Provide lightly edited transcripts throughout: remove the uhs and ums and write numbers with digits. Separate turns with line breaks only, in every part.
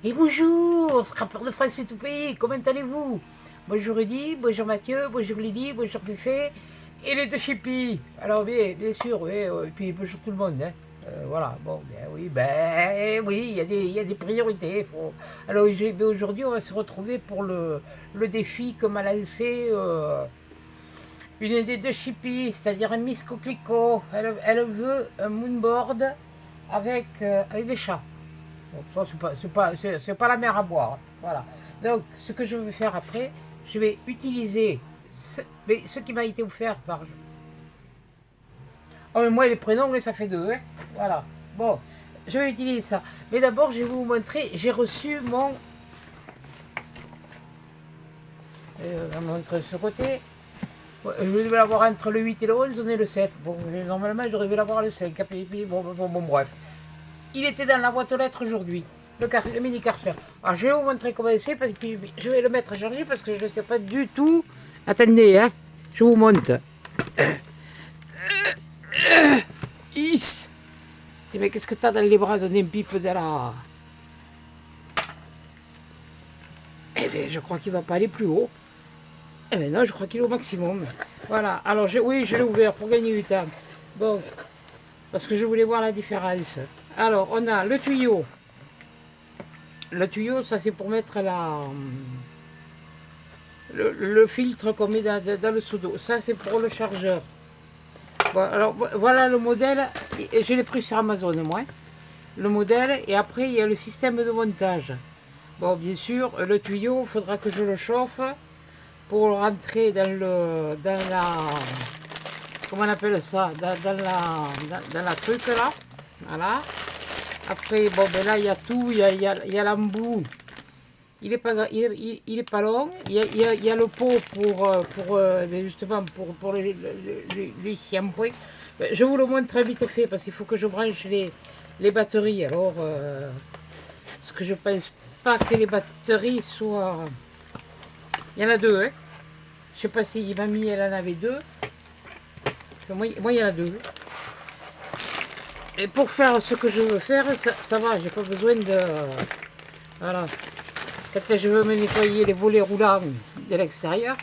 Et bonjour, scrapper de France et tout pays, comment allez-vous? Bonjour Rudy, bonjour Mathieu, bonjour Lily, bonjour Féfé et les deux chippies. Alors bien sûr, oui, et puis bonjour tout le monde. Hein. Voilà, bon, ben oui, il y a des priorités. Alors aujourd'hui, on va se retrouver pour le défi que m'a lancé une des deux chippies, c'est-à-dire un Miss Coquelicot. Elle veut un moonboard avec des chats. Donc ça, c'est pas la mer à boire. Hein. Voilà. Donc, ce que je vais faire après, je vais utiliser ce qui m'a été offert par... Oh, mais moi, les prénoms, ça fait deux. Hein. Voilà. Bon, je vais utiliser ça. Mais d'abord, je vais vous montrer, j'ai reçu mon... Je vais montrer ce côté. Je devais l'avoir entre le 8 et le 11, on est le 7. Bon, normalement, je devais l'avoir le 5. Bon, bref. Il était dans la boîte aux lettres aujourd'hui, le mini Karcher. Alors je vais vous montrer comment c'est, parce que je vais le mettre à charger parce que je ne sais pas du tout. Attendez, hein, je vous montre. Is. Mais qu'est-ce que t'as dans les bras d'un pipe de là? Eh bien, je crois qu'il ne va pas aller plus haut. Eh bien non, je crois qu'il est au maximum. Voilà, alors oui, je l'ai ouvert pour gagner du temps. Bon, parce que je voulais voir la différence. Alors, on a le tuyau. Le tuyau, ça c'est pour mettre le filtre qu'on met dans le seau d'eau. Ça c'est pour le chargeur. Bon, alors voilà le modèle. Et je l'ai pris sur Amazon, moi. Le modèle. Et après, il y a le système de montage. Bon, bien sûr, le tuyau, il faudra que je le chauffe pour le rentrer dans la... Comment on appelle ça? Dans la truc là. Voilà. Après, bon, ben là, il y a tout, il y a l'embout. Il est pas long. Il y a le pot justement pour les shampoings. Je vous le montre très vite fait parce qu'il faut que je branche les batteries. Alors, parce que je pense pas que les batteries soient... Il y en a deux, hein. Je sais pas si mamie, elle en avait deux. Moi, il y en a deux. Et pour faire ce que je veux faire, ça va, j'ai pas besoin de... Voilà. Quand je veux me nettoyer les volets roulants de l'extérieur.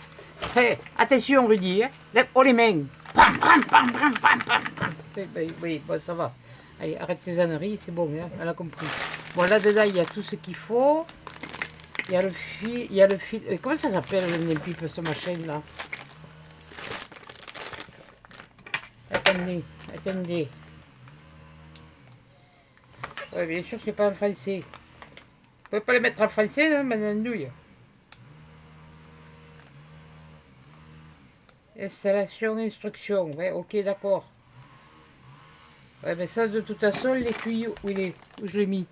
Hey, attention Rudy, hein. Oh les mains. Pam, pam, pam, pam, pam, pam. Oui, bon, ça va. Allez, arrête tes âneries, c'est bon, hein, elle a compris. Bon, là-dedans, il y a tout ce qu'il faut. Il y a le fil, comment ça s'appelle le pipe, ce machin-là? Attendez. Ouais, bien sûr, c'est pas en français. Vous pouvez pas les mettre en français, non, madame douille. Installation, instruction. Ouais, ok, d'accord. Ouais, mais ça, de toute façon, les tuyaux... Où il est? Où je l'ai mis?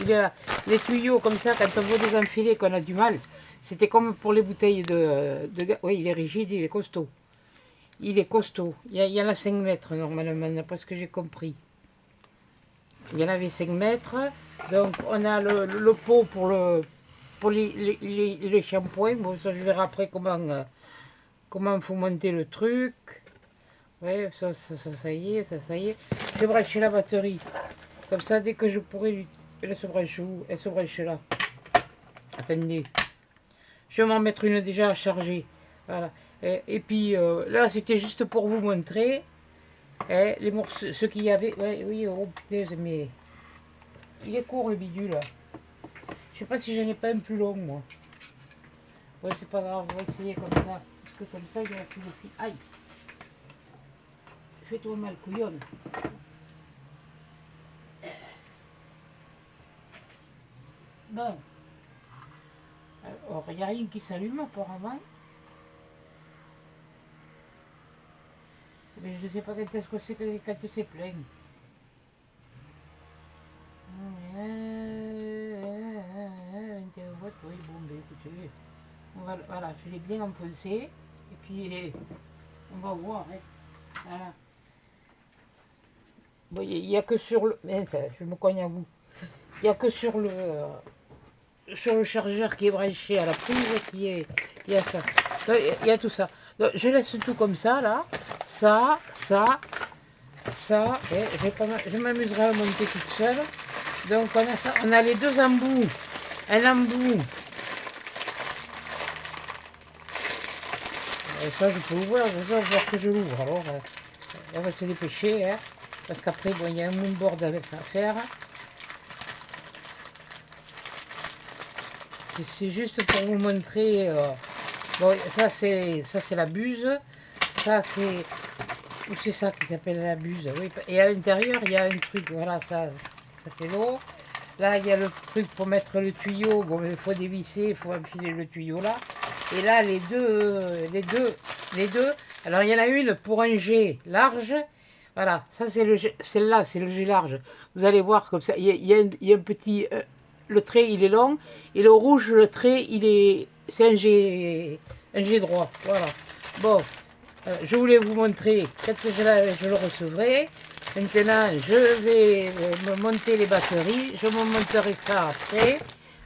Il est là. Les tuyaux, comme ça, quand on veut les enfiler, qu'on a du mal, c'était comme pour les bouteilles de gaz. Oui, il est rigide, il est costaud. Il est costaud. Il y en a 5 mètres, normalement, d'après ce que j'ai compris. Il y en avait 5 mètres. Donc on a le pot pour les shampoings. Bon, ça je verrai après comment faut monter le truc. Ouais, ça y est. J'ai branché la batterie. Comme ça, dès que je pourrai... Elle se branche où? Elle se branche là. Attendez. Je vais m'en mettre une déjà à charger. Voilà. Et puis là, c'était juste pour vous montrer les morceaux, ce qu'il y avait. Ouais, oui, oh putain, mais... Il est court le bidule. Je sais pas si j'en ai pas un plus long, moi. Ouais, c'est pas grave, on va essayer comme ça. Parce que comme ça, il y a assez de fil. Aïe! Fais-toi mal, couillonne. Bon. Alors, il n'y a rien qui s'allume apparemment. Mais je ne sais pas quand est-ce que c'est quand c'est plein. Oui, bon, ben écoutez, voilà, je l'ai bien enfoncé, et puis on va voir, hein. Voilà. Bon, il n'y a que sur le... Je me cogne à vous. Il n'y a que sur le chargeur qui est branché à la prise, il y a ça. Donc, il y a tout ça. Donc, je laisse tout comme ça, là. Ça. Et je m'amuserai à monter toute seule. Donc on a les deux embouts. Un embout. Et ça je peux ouvrir, ça je vois que je l'ouvre. Alors on va se dépêcher, hein, parce qu'après bon, il y a un moonboard avec à faire. C'est juste pour vous montrer. Bon, ça c'est la buse. Ça c'est. Ou c'est ça qui s'appelle la buse. Oui. Et à l'intérieur il y a un truc. Voilà, ça fait l'eau. Là il y a le truc pour mettre le tuyau. Bon, il faut dévisser, il faut enfiler le tuyau là. Et là les deux. Alors il y en a une pour un jet large. Voilà, ça c'est celle-là c'est le jet large. Vous allez voir comme ça. Il y a un petit. Le trait il est long et le rouge le trait c'est un jet droit, voilà. Bon, je voulais vous montrer quand je le recevrai. Maintenant je vais me monter les batteries, je me monterai ça après.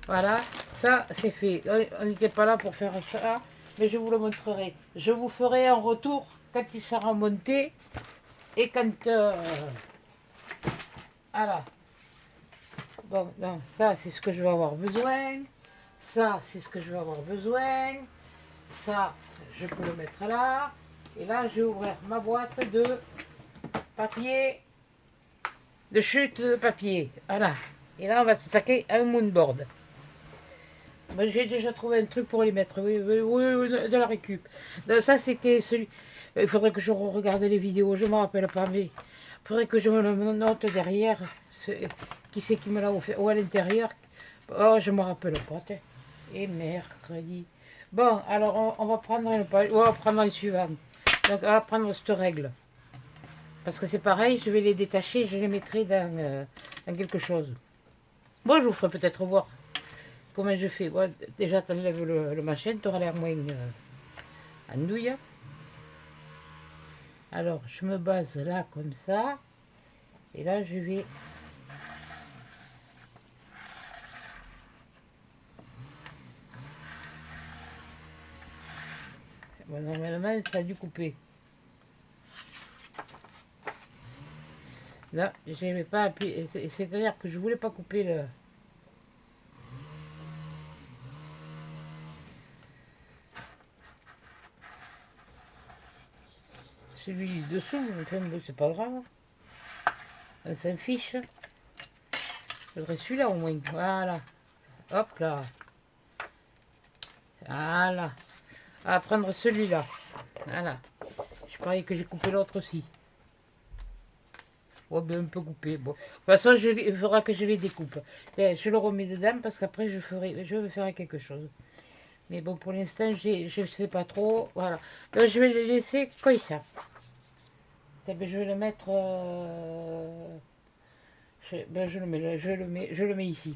Voilà, ça c'est fait. On n'était pas là pour faire ça, mais je vous le montrerai. Je vous ferai un retour quand il sera monté et quand voilà. Bon, donc ça c'est ce que je vais avoir besoin. Ça c'est ce que je vais avoir besoin. Ça, je peux le mettre là. Et là, je vais ouvrir ma boîte de papier, de chute de papier. Voilà. Et là, on va s'attaquer à un moonboard. Moi, j'ai déjà trouvé un truc pour les mettre. Oui, de la récup. Donc, ça, c'était celui. Il faudrait que je regarde les vidéos. Je ne me rappelle pas, mais il faudrait que je me le note derrière. Qui c'est qui me l'a offert? Ou à l'intérieur. Oh, je ne me rappelle pas. Et mercredi. Bon, alors on va prendre le suivant. Donc on va prendre cette règle. Parce que c'est pareil, je vais les détacher, je les mettrai dans quelque chose. Bon, je vous ferai peut-être voir comment je fais. Bon, déjà, tu enlèves le machin, tu auras l'air moins andouille. Alors, je me base là comme ça. Et là, je vais... Bon, normalement, ça a dû couper. Là, je n'avais pas appuyé. C'est-à-dire que je voulais pas couper le... Celui dessous, enfin, c'est pas grave. On s'en fiche. Je voudrais celui-là au moins. Voilà. Hop là. Voilà. On va prendre celui-là. Voilà. Je parie que j'ai coupé l'autre aussi. Oh, ben un peu coupé. Bon. De toute façon, il faudra que je les découpe. Je le remets dedans parce qu'après, je vais faire quelque chose. Mais bon, pour l'instant, je ne sais pas trop. Voilà. Donc, je vais les laisser comme ça. Je vais le mettre... je le mets ici.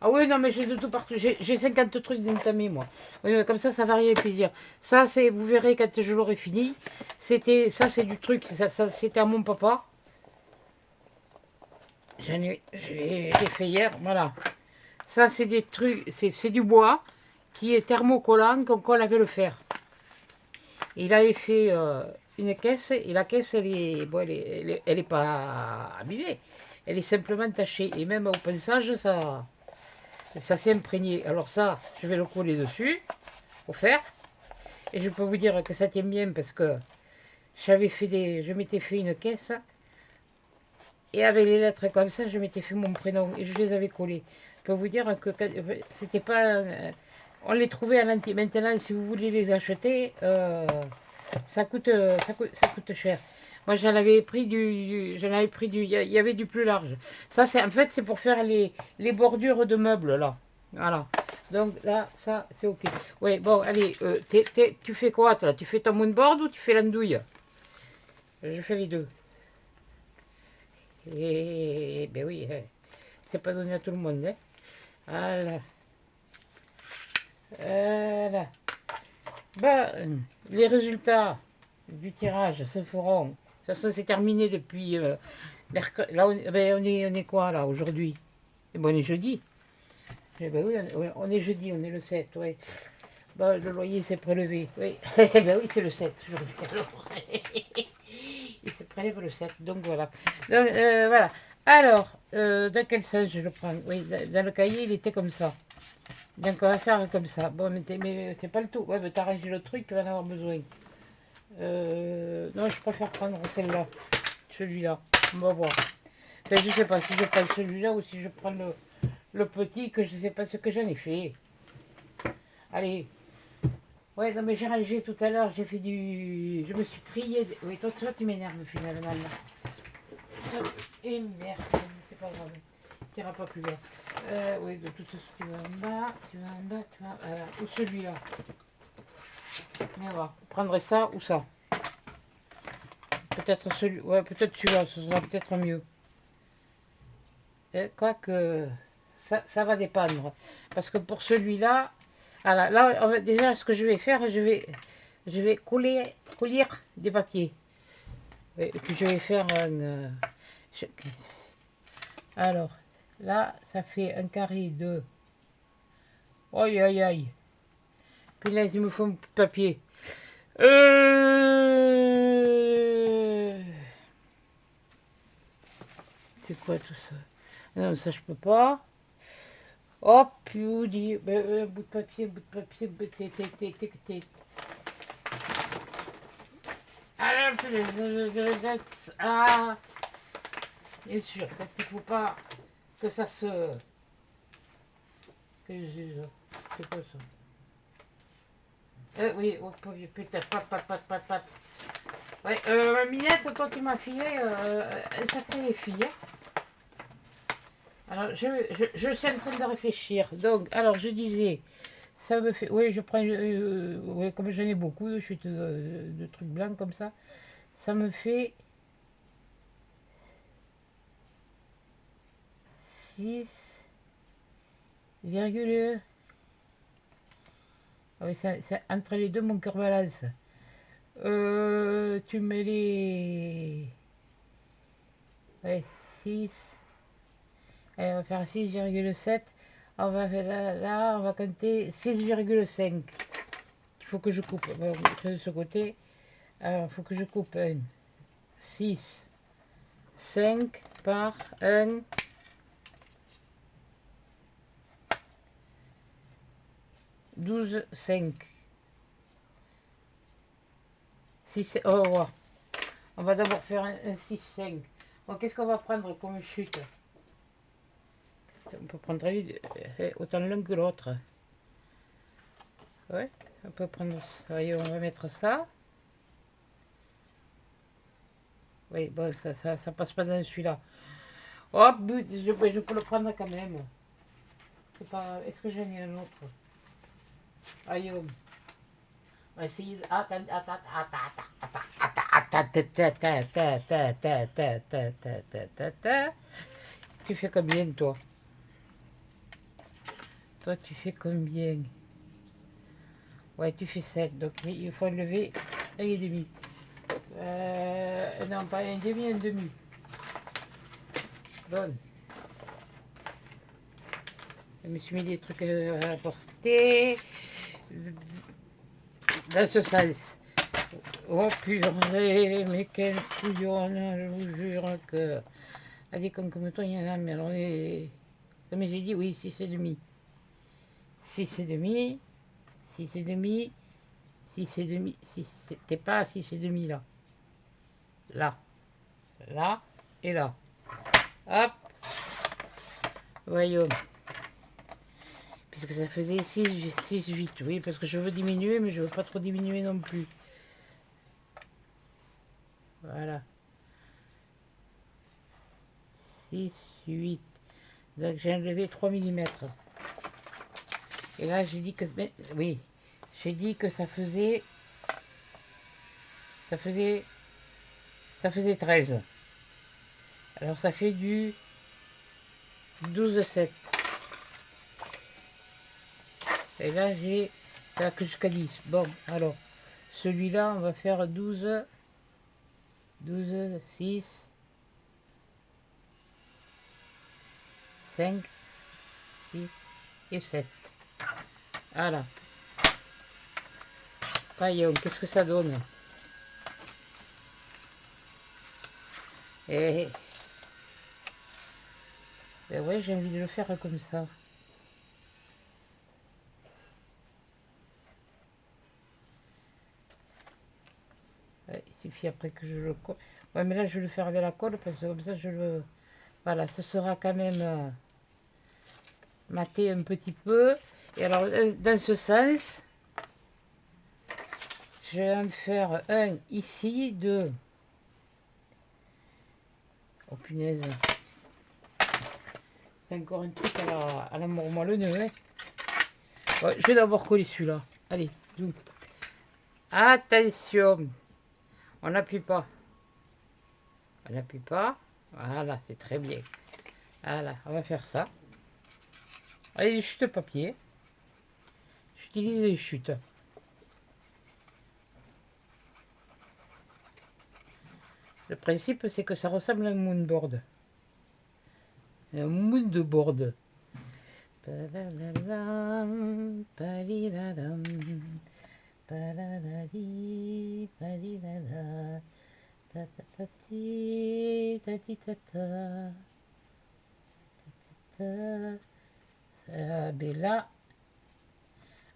Ah oui, non, mais j'ai de tout partout. J'ai 50 trucs d'entamés, moi. Oui, mais comme ça varie les plaisirs. Ça, c'est, vous verrez quand je l'aurai fini. Ça, c'est du truc. Ça c'était à mon papa. Je l'ai fait hier, voilà. Ça, c'est des trucs, c'est du bois qui est thermocollant, qu'on colle avec le fer. Il avait fait une caisse, et la caisse, elle est pas abîmée. Elle est simplement tachée. Et même au pinçage, ça s'est imprégné. Alors ça, je vais le coller dessus, au fer. Et je peux vous dire que ça tient bien parce que je m'étais fait une caisse. Et avec les lettres comme ça, je m'étais fait mon prénom et je les avais collées. Je peux vous dire que c'était pas... on les trouvait à l'anti. Maintenant, si vous voulez les acheter, ça coûte cher. Moi, j'en avais pris il y avait du plus large. Ça, en fait, c'est pour faire les bordures de meubles, là. Voilà. Donc là, ça, c'est ok. Ouais, bon, allez, tu fais quoi, toi? Tu fais ton moonboard ou tu fais l'andouille? Je fais les deux. Et ben oui, c'est pas donné à tout le monde. Hein. Voilà. Voilà. Ben, les résultats du tirage se feront. Ça c'est terminé depuis mercredi. Là, on est quoi là aujourd'hui? Bon, on est jeudi. Eh ben oui, on est jeudi, on est le 7, oui. Ben, le loyer s'est prélevé. Oui, ben oui, c'est le 7 aujourd'hui. Il se prélève le 7, donc voilà. Donc, voilà. Alors, dans quel sens je le prends? Oui, dans le cahier, il était comme ça. Donc, on va faire comme ça. Bon, mais c'est pas le tout. Ouais, mais t'as rangé le truc, tu vas en avoir besoin. Non, je préfère prendre celle-là. Celui-là. On va voir. Enfin, je sais pas si je prends celui-là ou si je prends le petit, que je sais pas ce que j'en ai fait. Allez. Ouais, non, mais j'ai rangé tout à l'heure. J'ai fait du... Je me suis trié... Oui, toi tu m'énerves finalement, là. Et merde, c'est pas grave. Tu n'iras pas plus loin. Oui, de toute façon, tu vas en bas, tu vas en bas, tu vas... ou celui-là. Mais on va prendre ça ou ça. Peut-être celui... Ouais, peut-être celui-là, ce sera peut-être mieux. Quoique, ça va dépendre. Parce que pour celui-là... Alors, là, déjà, ce que je vais faire, je vais coller des papiers. Et puis, je vais faire un... Alors, là, ça fait un carré de... Aïe, aïe, aïe. Puis là, il me faut un petit papier. C'est quoi tout ça? Non, ça, je peux pas. Hop, puis où dit... bout de papier, Ah, bien sûr, parce qu'il faut pas que ça se... Que je... C'est quoi ça? Oui, oh, putain, pat. Ouais, Minette, toi tu m'as filé un sacré fille. Alors, je suis en train de réfléchir. Donc, alors, je disais, ça me fait... Oui, je prends... ouais, comme j'en ai beaucoup de chutes de trucs blancs comme ça me fait 6,... Ah oui, entre les deux, mon cœur balance. Tu mets les... Ouais, 6... Allez, on va faire 6,7. On va faire là, on va compter 6,5. Il faut que je coupe. Bon, de ce côté, alors il faut que je coupe 1, 6, 5 par 1, 12, 5. 6, oh, ouais. On va d'abord faire un 6, 5. Bon, qu'est-ce qu'on va prendre comme chute? On peut prendre autant l'un que l'autre. Ouais, on peut prendre ça. Voyez, on va mettre ça. Oui, bon, ça passe pas dans celui-là. Hop, je peux le prendre quand même. Est-ce que j'en ai un autre? Aïe, on va essayer de... Attends. Tu fais combien, toi? Toi, tu fais combien? Ouais, tu fais 7. Donc, il faut enlever un et demi. Non, pas un demi, un demi. Bon. Je me suis mis des trucs à porter. Dans ce sens. Oh purée, mais quelle couillonne, je vous jure que... À des cons comme toi, il y en a, mais alors les... Comme j'ai dit, oui, 6 et demi. 6 et demi, 6 et demi, 6 et demi, 6, t'es pas à 6 et demi là. Là et là. Hop. Voyons. Puisque ça faisait 6, 8. Oui, parce que je veux diminuer, mais je veux pas trop diminuer non plus. Voilà. 6, 8. Donc j'ai enlevé 3 mm. Et là j'ai dit que... Oui. J'ai dit que ça faisait 13. Alors ça fait du 12,7. Et là j'ai... Ça va que jusqu'à 10. Bon, alors, celui-là, on va faire 12, 6, 5, 6 et 7. Voilà. Voyons, qu'est-ce que ça donne? Et Ben ouais, j'ai envie de le faire comme ça. Ouais, il suffit après que je le colle. Ouais, mais là, je vais le faire avec la colle parce que comme ça, je le... Voilà, ce sera quand même maté un petit peu. Et alors, dans ce sens, je vais en faire un ici, deux. Oh punaise. C'est encore un truc à la mormolleux, hein. Ouais, je vais d'abord coller celui-là. Allez, zoom. Attention. On n'appuie pas. On n'appuie pas. Voilà, c'est très bien. Voilà, on va faire ça. Allez, les chutes papier. J'utilise les chutes. Le principe, c'est que ça ressemble à un moonboard. Un moonboard. Padadadam, padidadam, padadadi, padidada, tatatati, tatitata, tatata. Ben là,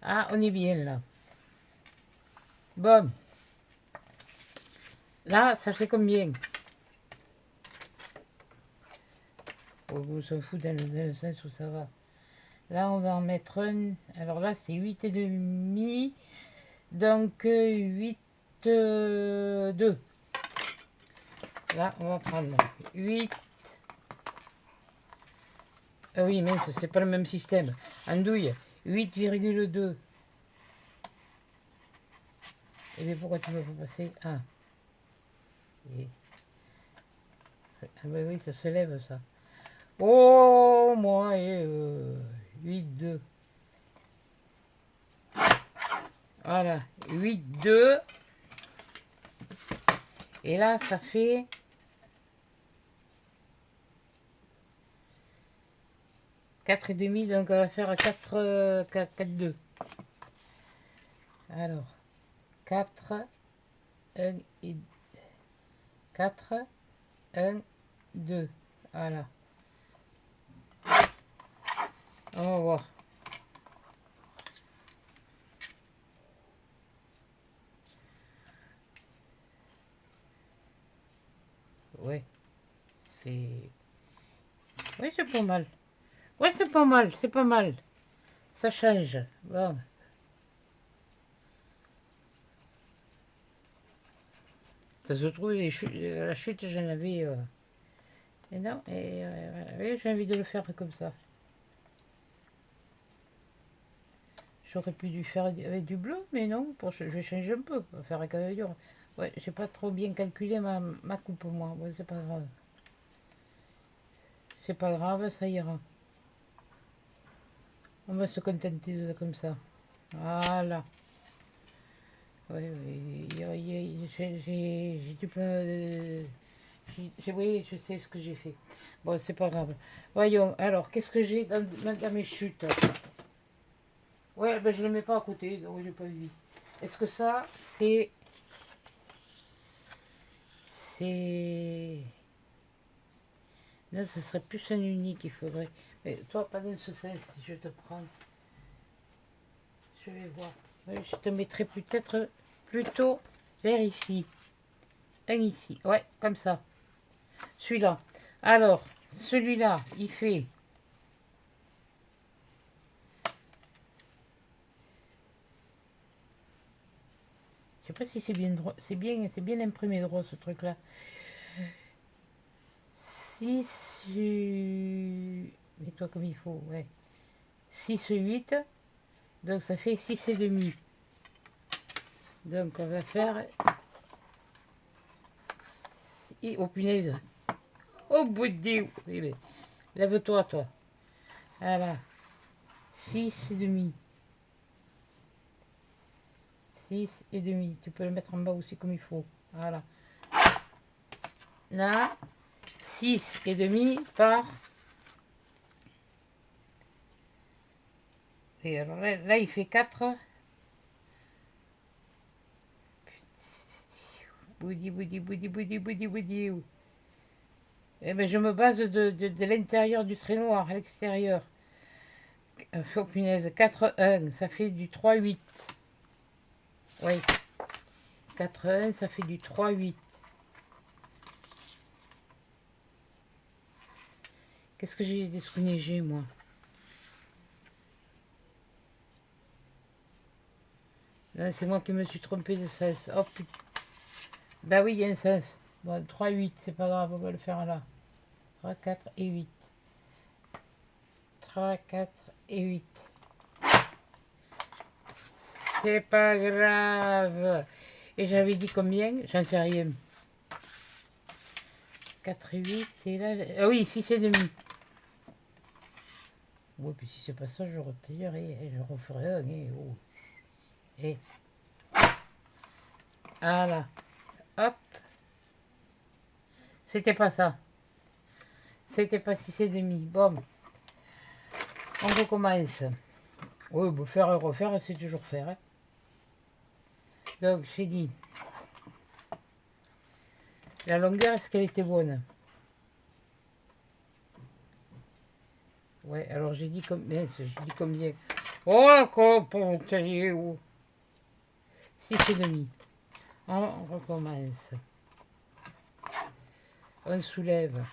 ah, on est bien là. Bon, là, ça fait combien? Oh, on s'en fout dans le sens où ça va. Là, on va en mettre un. Alors là, c'est 8 et demi. Donc 8, 2. Là, on va prendre 8. Ah oui, mais c'est pas le même système. Andouille, 8,2. Et bien pourquoi tu me fais passer 1? Et... Ah bah oui, ça se lève ça. Oh, moi, et 8, 2. Voilà, 8, 2. Et là, ça fait 4 et demi, donc on va faire 4, 4, 2. Alors, 4, 1 et 4, 1, 2. Voilà. On va voir. Ouais, c'est... Oui, c'est pas mal. Ouais, c'est pas mal, c'est pas mal. Ça change. Bon. Ça se trouve, la chute, j'en avais... Et non, et oui, j'ai envie de le faire comme ça. J'aurais pu du faire avec du bleu, mais non, je vais changer un peu. On va faire avec du... Ouais, j'ai pas trop bien calculé ma coupe, moi. Ouais, c'est pas grave. C'est pas grave, ça ira. On va se contenter de comme ça. Voilà. Oui, oui, j'ai du plein de... Oui, je sais ce que j'ai fait. Bon, c'est pas grave. Voyons, alors, qu'est-ce que j'ai dans mes chutes? Ouais, ben je ne le mets pas à côté, donc j'ai pas vu. Est-ce que ça, c'est... C'est... Non, ce serait plus un unique qu'il faudrait. Mais toi, pas dans ce sens, si je te prends. Je vais voir. Ouais, je te mettrai peut-être plutôt vers ici. Un ici. Ouais, comme ça. Celui-là. Alors, celui-là, il fait... Je sais pas si c'est bien droit. C'est bien imprimé droit ce truc-là. 6... Mets-toi comme il faut, ouais. 6, 8. Donc ça fait 6 et demi. Donc on va faire... Oh punaise. Oh bout de Dieu. Lève-toi, toi. Voilà. 6 et demi. 6 et demi. Tu peux le mettre en bas aussi comme il faut. Voilà. Là, 6 et demi par... Et alors là, il fait 4. Boudi, boudi, boudi, boudi, boudi, boudi. Eh ben, je me base de l'intérieur du trait noir à l'extérieur. Oh punaise, 4-1, ça fait du 3-8. Oui, 4-1, ça fait du 3-8. Qu'est-ce que j'ai déneigé, moi? C'est moi qui me suis trompé de 16. Oh putain. Bah oui, il y a un 16. Bon, 3-8, c'est pas grave, on va le faire là. 3, 4 et 8. 3, 4 et 8. C'est pas grave. Et j'avais dit combien? J'en sais rien. 4 et 8. Et là... Ah oui, 6 et demi. Oui, puis si c'est pas ça, je retirerai. Et je referai un. Et oh. Et. Voilà. Hop. C'était pas ça. C'était pas 6 et demi. Bon. On recommence. Oui, bon, faire et refaire, c'est toujours faire. Hein. Donc, j'ai dit. La longueur, est-ce qu'elle était bonne? Ouais, alors j'ai dit combien? J'ai dit combien? Oh, comment t'es où? 6 et demi. On recommence. On soulève.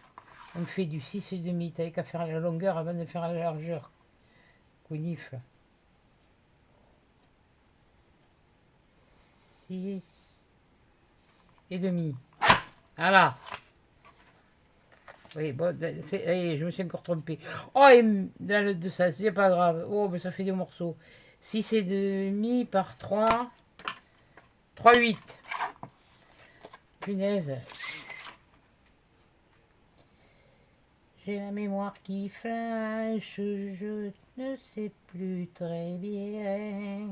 On fait du 6 et demi. T'avais qu'à faire la longueur avant de faire la largeur. Counif. 6 et demi. Voilà. Oui, bon, allez, je me suis encore trompé. Oh, et dans le de ça, c'est pas grave. Oh, mais ça fait des morceaux. 6 et demi par 3. 3, 8. Punaise. J'ai la mémoire qui flash, je ne sais plus très bien.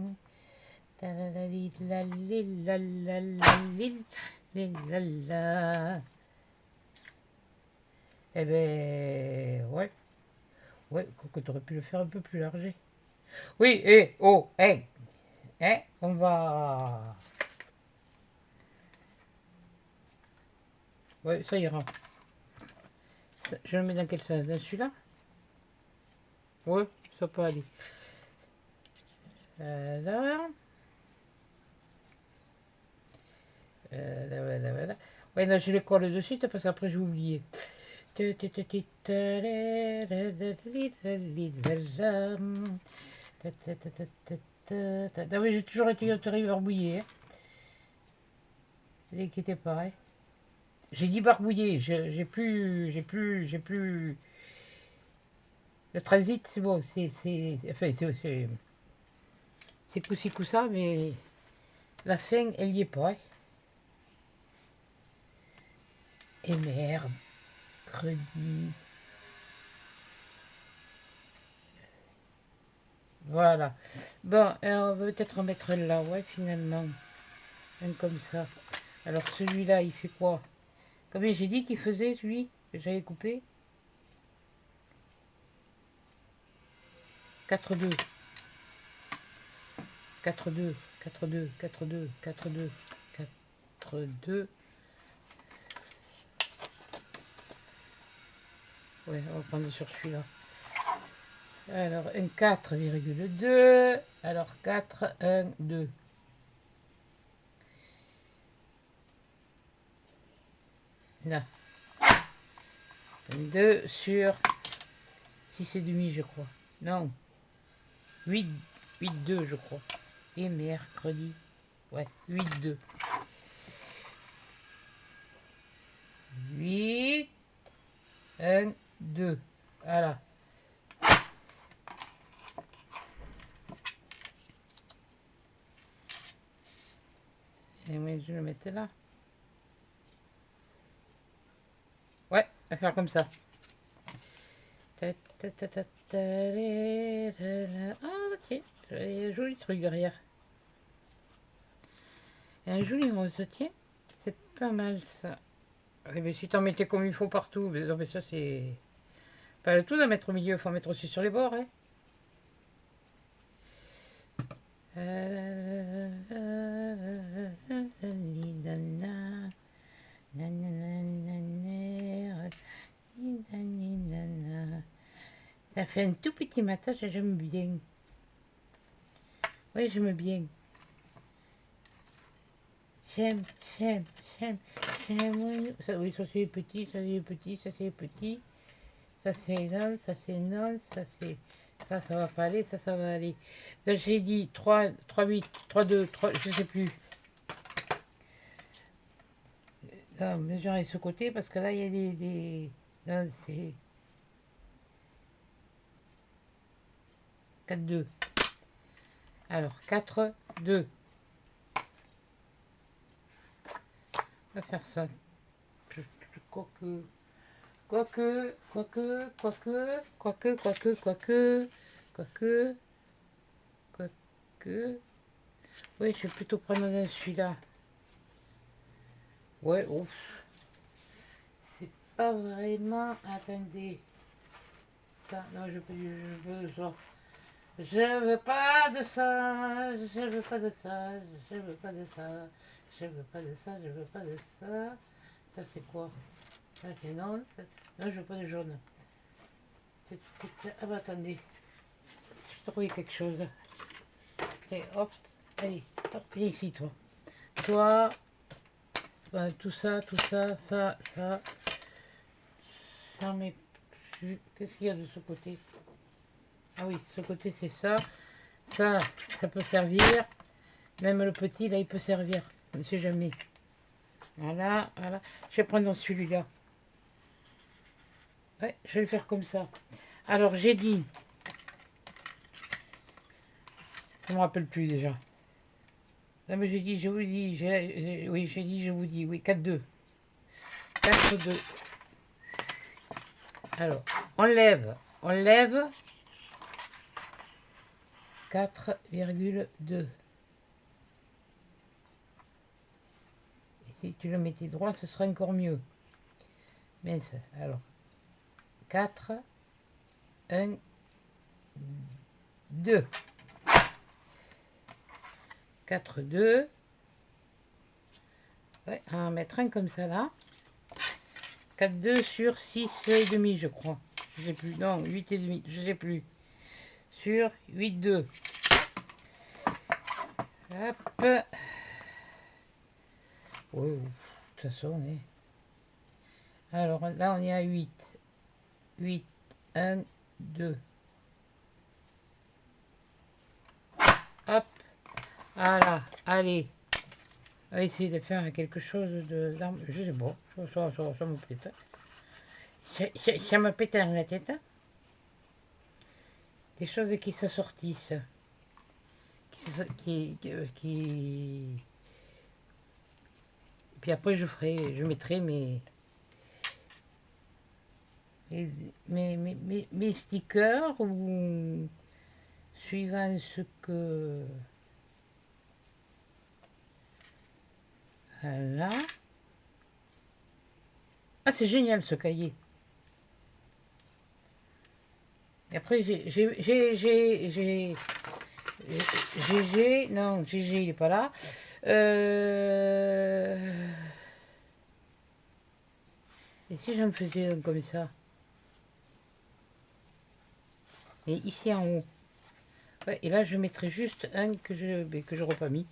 Eh ben, ouais. Ouais, que tu aurais pu le faire un peu plus large. Oui, oh, on va... Ouais, ça ira. Je le mets dans quel sens? Dans celui-là? Ouais, ça peut aller. Là. Voilà. Ouais, non, je les colle de suite parce qu'après j'ai oublié. Ah oui, j'ai toujours été autorité barbouillé. Ne vous inquiétez pas. Hein. J'ai dit barbouillé, j'ai plus. Le transit, c'est bon, enfin, c'est coup-ci, coup-ça, mais la fin, elle y est pas. Hein. Et merde, crédit. Voilà. Bon, on va peut-être en mettre là, ouais, finalement. Un comme ça. Alors celui-là, il fait quoi? Combien j'ai dit qu'il faisait, celui que j'avais coupé? 4-2. 4-2. 4-2. 4-2. 4-2. 4-2. Ouais, on va prendre sur celui-là. Alors, un 4,2. Alors, 4, 1, 2. Là. 2 sur 6 et demi, je crois. Non. 8, 8, 2, je crois. Et mercredi. Ouais, 8, 2. 8, 1, 2. Voilà. Et moi, je vais le mettre là. Ouais, on va faire comme ça. Ah, ok, un joli truc derrière. Un joli rose, tiens. C'est pas mal ça. Eh bien, si t'en mettais comme il faut partout, mais non, mais ça c'est... Pas le tout d'en mettre au milieu, il faut en mettre aussi sur les bords. Hein. Ça fait un tout petit matin, j'aime bien. Oui, j'aime bien. J'aime. Ça, oui, ça c'est petit, ça c'est petit, ça c'est petit. Ça c'est non, ça c'est non, ça c'est... Ça va pas aller, ça va aller. Donc j'ai dit 3, 3, 8, 3, 2, 3, je sais plus. Non, mais j'aurai ce côté parce que là il y a des... Non, c'est... 4, 2. Alors, 4, 2. On va faire ça. Quoique... Oui, je vais plutôt prendre celui-là. Ouais, ouf. C'est pas vraiment... Attendez. Ça, non, je veux ça. Je veux pas de ça. Je veux pas de ça. Je veux pas de ça. Je veux pas de ça. Je veux pas de ça. Ça, c'est quoi? Ça, c'est non. Non, je veux pas de jaune. Ah bah attendez. J'ai trouvé quelque chose. Et hop. Allez, hop, viens ici, toi. Toi. Bah, tout ça, ça. J'en mets plus. Qu'est-ce qu'il y a de ce côté? Ah oui, ce côté c'est ça. Ça peut servir. Même le petit, là, il peut servir. On ne sait jamais. Voilà. Je vais prendre celui-là. Ouais, je vais le faire comme ça. Alors, j'ai dit... Je ne me rappelle plus déjà. Non, mais j'ai dit, je vous dis. Oui, j'ai dit, je vous dis. Oui, 4, 2. 4, 2. Alors, on lève 4,2. Et si tu le mettais droit, ce serait encore mieux. Mais alors, 4, 1, 2. 4, 2. Ouais, on va mettre un comme ça là. 4, 2 sur 6 et demi, je crois. Je sais plus. Non, 8 et demi, je sais plus. Sur 8, 2. Hop. Oui, de toute façon, on est... Alors là, on est à 8. 8, 1, 2. Hop. Voilà, allez. On va essayer de faire quelque chose de... Je sais pas, ça me pète. Ça me pète dans la tête. Des choses qui s'assortissent. Puis après je mettrai mes stickers ou suivant ce que... Voilà. Ah, c'est génial ce cahier. Et après, non, GG, il est pas là. Et si je me faisais un comme ça? Et ici en haut. Ouais, et là, je mettrai juste un que je n'aurais pas mis.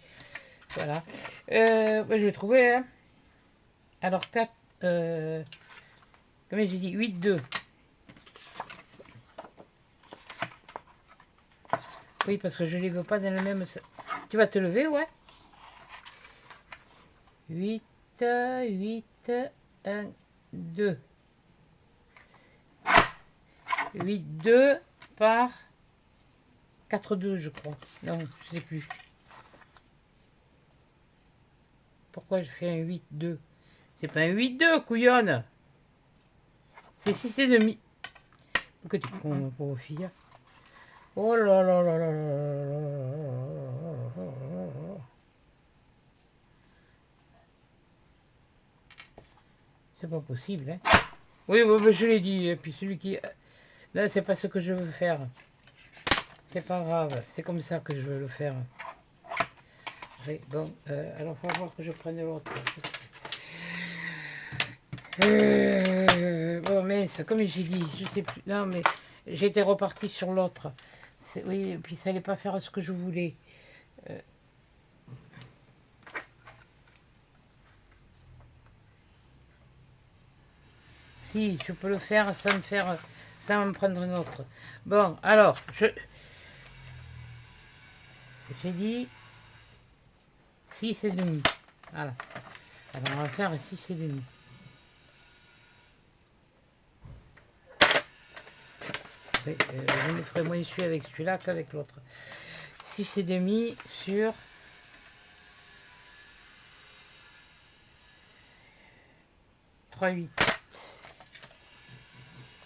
Voilà. Ouais, je vais trouver. Hein. Alors, 4. Comme j'ai dit, 8, 2. Oui, parce que je ne les veux pas dans le même... Tu vas te lever, ouais. 8, 8, 1, 2. 8, 2 par 4, 2, je crois. Non, je sais plus. Pourquoi je fais un 8, 2? C'est pas un 8, 2, couillonne. C'est 6 et demi. Pourquoi tu prends ma pauvre fille? Oh là là là là là là là. C'est pas possible, hein. Oui, je l'ai dit. Et puis celui qui... Là, c'est pas ce que je veux faire. C'est pas grave. C'est comme ça que je veux le faire. Oui, bon, alors, il faut voir que je prenne l'autre. Bon, mais c'est comme j'ai dit, je sais plus. Non, mais j'étais reparti sur l'autre. Oui, et puis ça allait pas faire ce que je voulais. Euh, si, je peux le faire sans me prendre une autre. Bon, alors, j'ai dit 6 et demi. Voilà. Alors, on va faire 6 et demi. Oui, je me ferai moins dessus avec celui-là qu'avec l'autre. 6 et demi sur 3,8.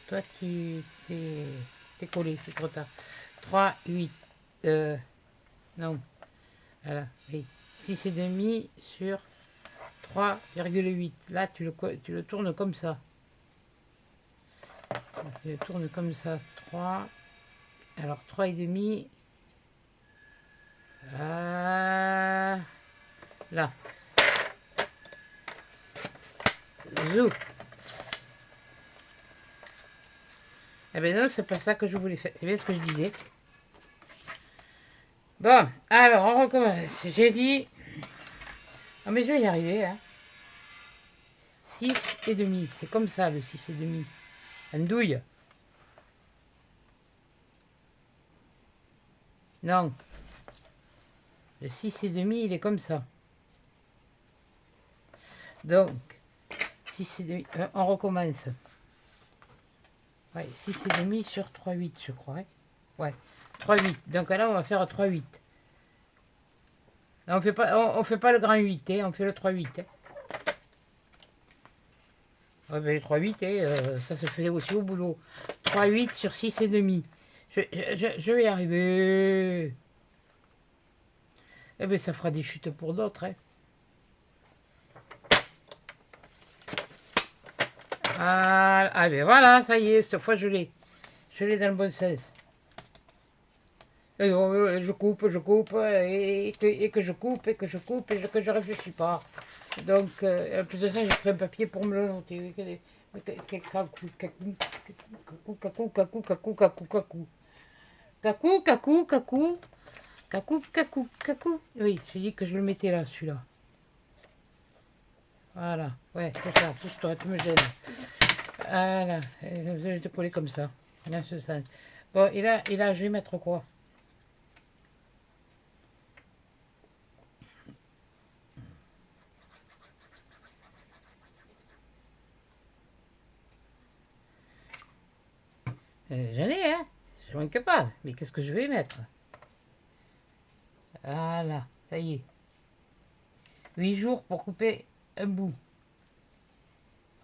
Toi, tu t'es collé, c'est trop tard. 3,8. Non. Voilà. Oui. 6 et demi sur 3,8. Là, tu le tournes comme ça. Tu le tournes comme ça. 3. Alors, 3 et demi. Ah, là. Zou. Eh ben non, c'est pas ça que je voulais faire. C'est bien ce que je disais. Bon, alors, on recommence. J'ai dit... Ah, mais je vais y arriver, hein. 6 et demi. C'est comme ça, le 6 et demi. Andouille. Non. Le 6 et demi, il est comme ça. Donc, 6 et demi. On recommence. Ouais, 6 et demi sur 3,8, je crois. Hein. Ouais, 3,8. Donc là, on va faire 3,8. On fait pas le grand 8, hein, on fait le 3,8. Hein. Ouais, ben, le 3,8, ça se faisait aussi au boulot. 3,8 sur 6 et demi. Je vais y arriver. Eh bien, ça fera des chutes pour d'autres. Hein. Ah, ben voilà, ça y est, cette fois je l'ai. Je l'ai dans le bon sens. Et je coupe, et que je coupe, et que je coupe, et que je réfléchis pas. Donc, en plus de ça, j'ai pris un papier pour me le noter. Cacou, cacou, cacou, cacou, cacou, cacou, cacou, cacou. Cacou, cacou, cacou. Cacou, cacou, cacou. Oui, j'ai dit que je le mettais là, celui-là. Voilà, ouais, c'est ça, pousse-toi, tu me gênes. Voilà, je vais te coller comme ça, dans ce sens. Bon, et là, je vais mettre quoi? J'en ai, hein. Je manque pas, mais qu'est-ce que je vais mettre? Voilà, ça y est. 8 jours pour couper un bout.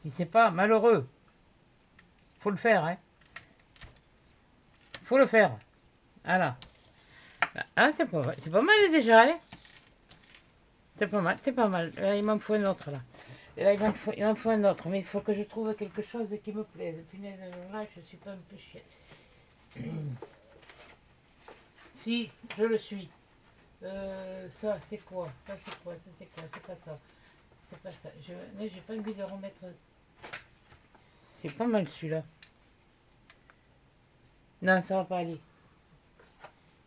Si c'est pas malheureux, faut le faire, hein. Faut le faire. Voilà. Ah, c'est pas mal déjà, hein. C'est pas mal, c'est pas mal. Là, il m'en faut un autre, là. Et là, il m'en faut un autre, mais il faut que je trouve quelque chose qui me plaise. Punaise, là, je suis pas un peu chienne. Si, je le suis. Ça, c'est quoi? Ça, c'est quoi? Ça, c'est quoi? C'est pas ça. C'est pas ça. J'ai pas envie de remettre. C'est pas mal celui-là. Non, ça va pas aller.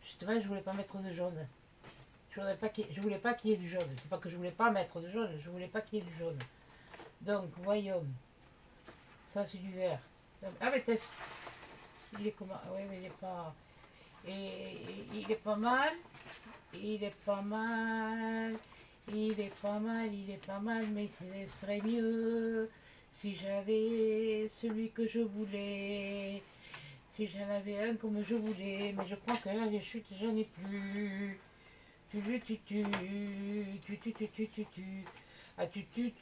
Justement, je voulais pas mettre de jaune. Je voulais pas qu'il y ait du jaune. C'est pas que je voulais pas mettre de jaune, je voulais pas qu'il y ait du jaune. Donc, voyons. Ça, c'est du vert. Ah, mais il est comment? Ah, oui, mais il est pas. Il est pas mal. Il est pas mal. Il est pas mal, il est pas mal, mais ce serait mieux si j'avais celui que je voulais. Si j'en avais un comme je voulais. Mais je crois que là, les chutes, j'en ai plus. Tu. Ah, coucou,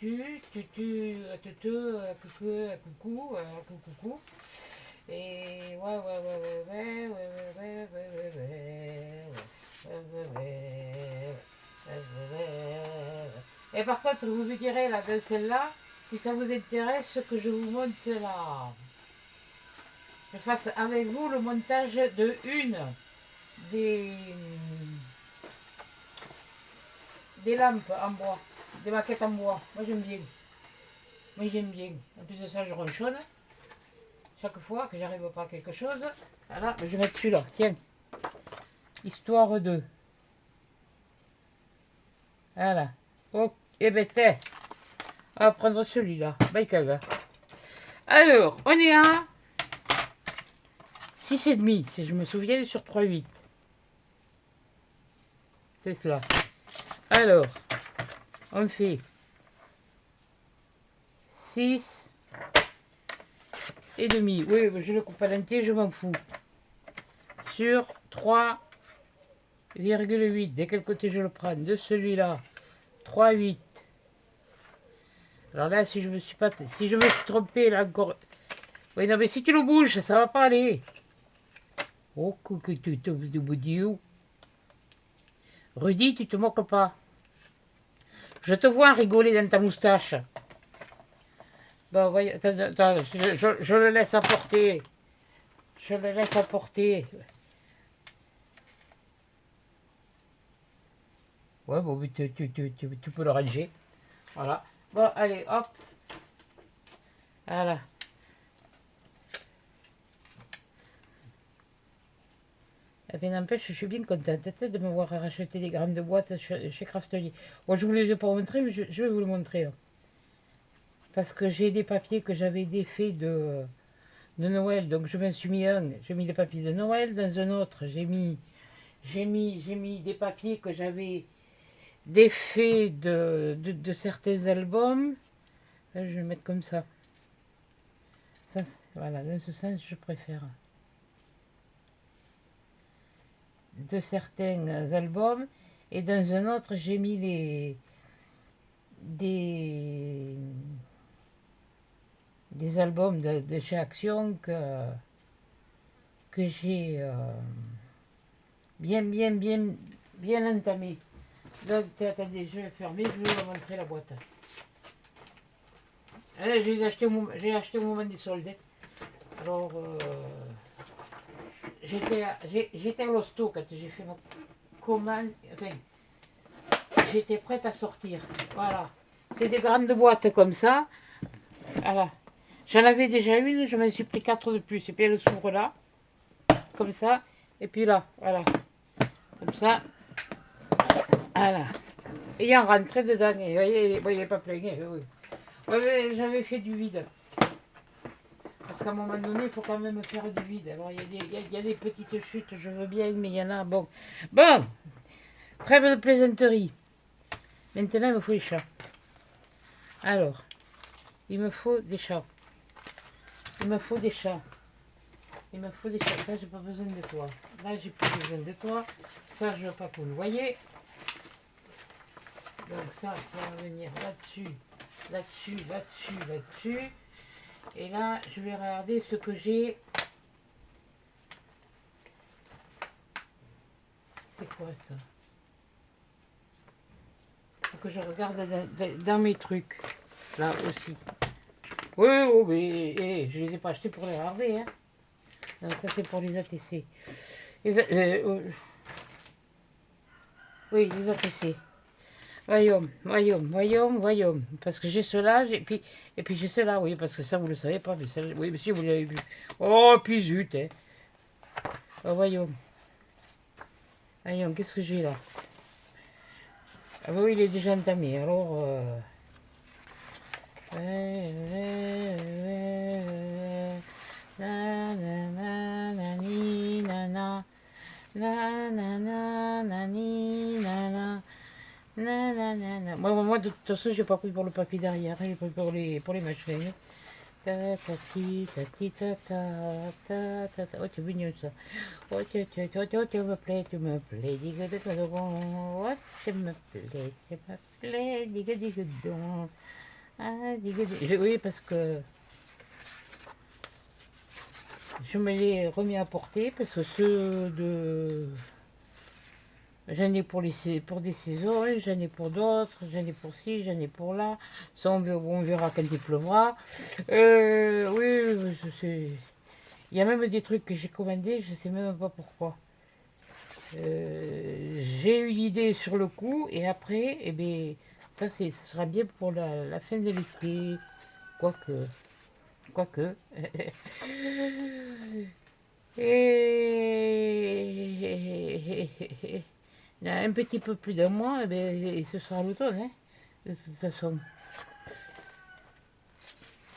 coucou. Et et par contre, vous me direz là, de celle-là, si ça vous intéresse, que je vous monte là. Je fasse avec vous le montage de une des, des lampes en bois, des maquettes en bois. Moi j'aime bien. Moi j'aime bien. En plus de ça, je ronchonne. Chaque fois que j'arrive pas à quelque chose, voilà, je vais mettre celui-là. Tiens. Histoire de. Voilà. Oh, et ben tiens. On va prendre celui-là. Baïkaga. Alors, on est à 6,5, si je me souviens, sur 3,8. C'est cela. Alors, on fait 6 et demi. Oui, je le coupe à l'entier, je m'en fous. Sur 3,8. De quel côté je le prends? De celui-là. 3,8. Alors là, si je me suis trompé, là encore. Oui, non, mais si tu le bouges, ça va pas aller. Oh, que tu te dis où? Rudy, tu te moques pas. Je te vois rigoler dans ta moustache. Bon, voyons, attends, je le laisse apporter. Je le laisse apporter. Ouais, bon, mais tu peux le ranger. Voilà. Bon, allez, hop. Voilà. Eh bien, n'empêche, je suis bien contente de m'avoir racheté des grammes de boîtes chez Craftelier. Bon, je ne vous les ai pas montré, mais je vais vous le montrer. Là. Parce que j'ai des papiers que j'avais défaits de Noël. Donc, je m'en suis mis un. J'ai mis les papiers de Noël. Dans un autre, j'ai mis des papiers que j'avais défaits de certains albums. Là, je vais le mettre comme ça. Ça, voilà, dans ce sens, je préfère. De certains albums. Et dans un autre, j'ai mis des albums de chez Action que j'ai bien entamé. Donc, attendez, je vais fermer, je vais vous montrer la boîte. J'ai acheté au moment des soldes. Alors, j'étais à l'hosto quand j'ai fait ma commande. Enfin, j'étais prête à sortir. Voilà. C'est des grandes boîtes comme ça. Voilà. J'en avais déjà une, je m'en suis pris 4 de plus. Et puis elle s'ouvre là. Comme ça. Et puis là, voilà. Comme ça. Voilà. Et il y a un rentré dedans. Et vous voyez, bon, il n'est pas plein. Oui. Ouais, j'avais fait du vide. Parce qu'à un moment donné, il faut quand même faire du vide. Alors, il y a des petites chutes, je veux bien, mais il y en a. Bon, trêve de plaisanterie. Maintenant, il me faut les chats. Alors, il me faut des chats. Il me faut des chats. Il me faut des chats. Là, j'ai pas besoin de toi. Là, j'ai plus besoin de toi. Ça, je veux pas que vous le voyez. Donc ça va venir là-dessus, là-dessus, là-dessus, là-dessus. Et là, je vais regarder ce que j'ai. C'est quoi ça? Faut que je regarde dans mes trucs. Là aussi. Oui, oh, mais je les ai pas achetés pour les regarder. Hein. Non, ça c'est pour les ATC. Oui, les ATC. Voyons. Parce que j'ai cela, et puis j'ai cela, oui, parce que ça, vous le savez pas, mais cela, oui, monsieur, vous l'avez vu. Oh, puis zut, hein. Oh, voyons, qu'est-ce que j'ai là? Ah bah oui, il est déjà entamé, alors... Moi, de toute façon, j'ai pas pris pour le papier derrière, j'ai pris pour les machines. Ta ta ti ta ti ta ta ta ta ta. Oh, c'est mignon ça. Oh, tu me plais, digue de don. Oh, tu me plais, digue don. Ah, oui, parce que je me l'ai remis à porter, parce que ceux de... J'en ai pour des saisons, j'en ai pour d'autres, j'en ai pour ci, j'en ai pour là. Ça, on verra quand il pleuvra. Oui, je sais. Il y a même des trucs que j'ai commandés, je sais même pas pourquoi. J'ai eu l'idée sur le coup, et après, eh bien, ça sera bien pour la fin de l'été. Quoique. Quoique. Et... Dans un petit peu plus d'un mois, eh ben, ce sera l'automne, hein, de toute façon.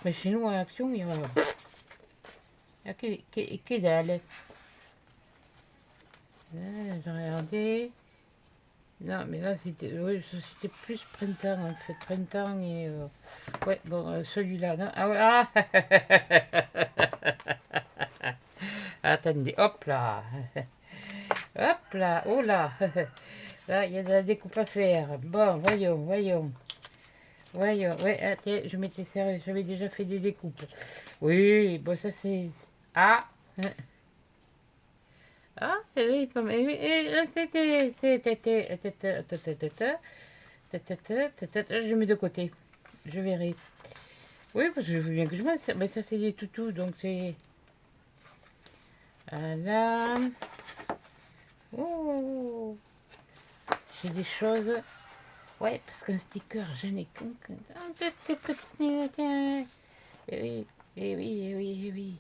Mais chez nous, en action, il y a... Que dalle. J'ai regardé. Non, mais là, c'était oui, c'était plus printemps, en fait. Printemps et... ouais, bon, celui-là. Non, ah, ouais, ah. Attendez, hop là. Hop là, oh là. Là, il y a de la découpe à faire. Bon, voyons, voyons. Voyons, ouais, ah, tiens, je m'étais sérieux, j'avais déjà fait des découpes. Oui, bon, ça c'est... Ah! Ah, oui, pas mal. Je mets de côté. Je verrai. Oui, parce que je veux bien que je mette. Mais ça, c'est des toutous, donc c'est... Voilà. Oh, j'ai des choses... Ouais, parce qu'un sticker, je n'ai qu'un... Eh oui, eh oui, eh oui, eh oui.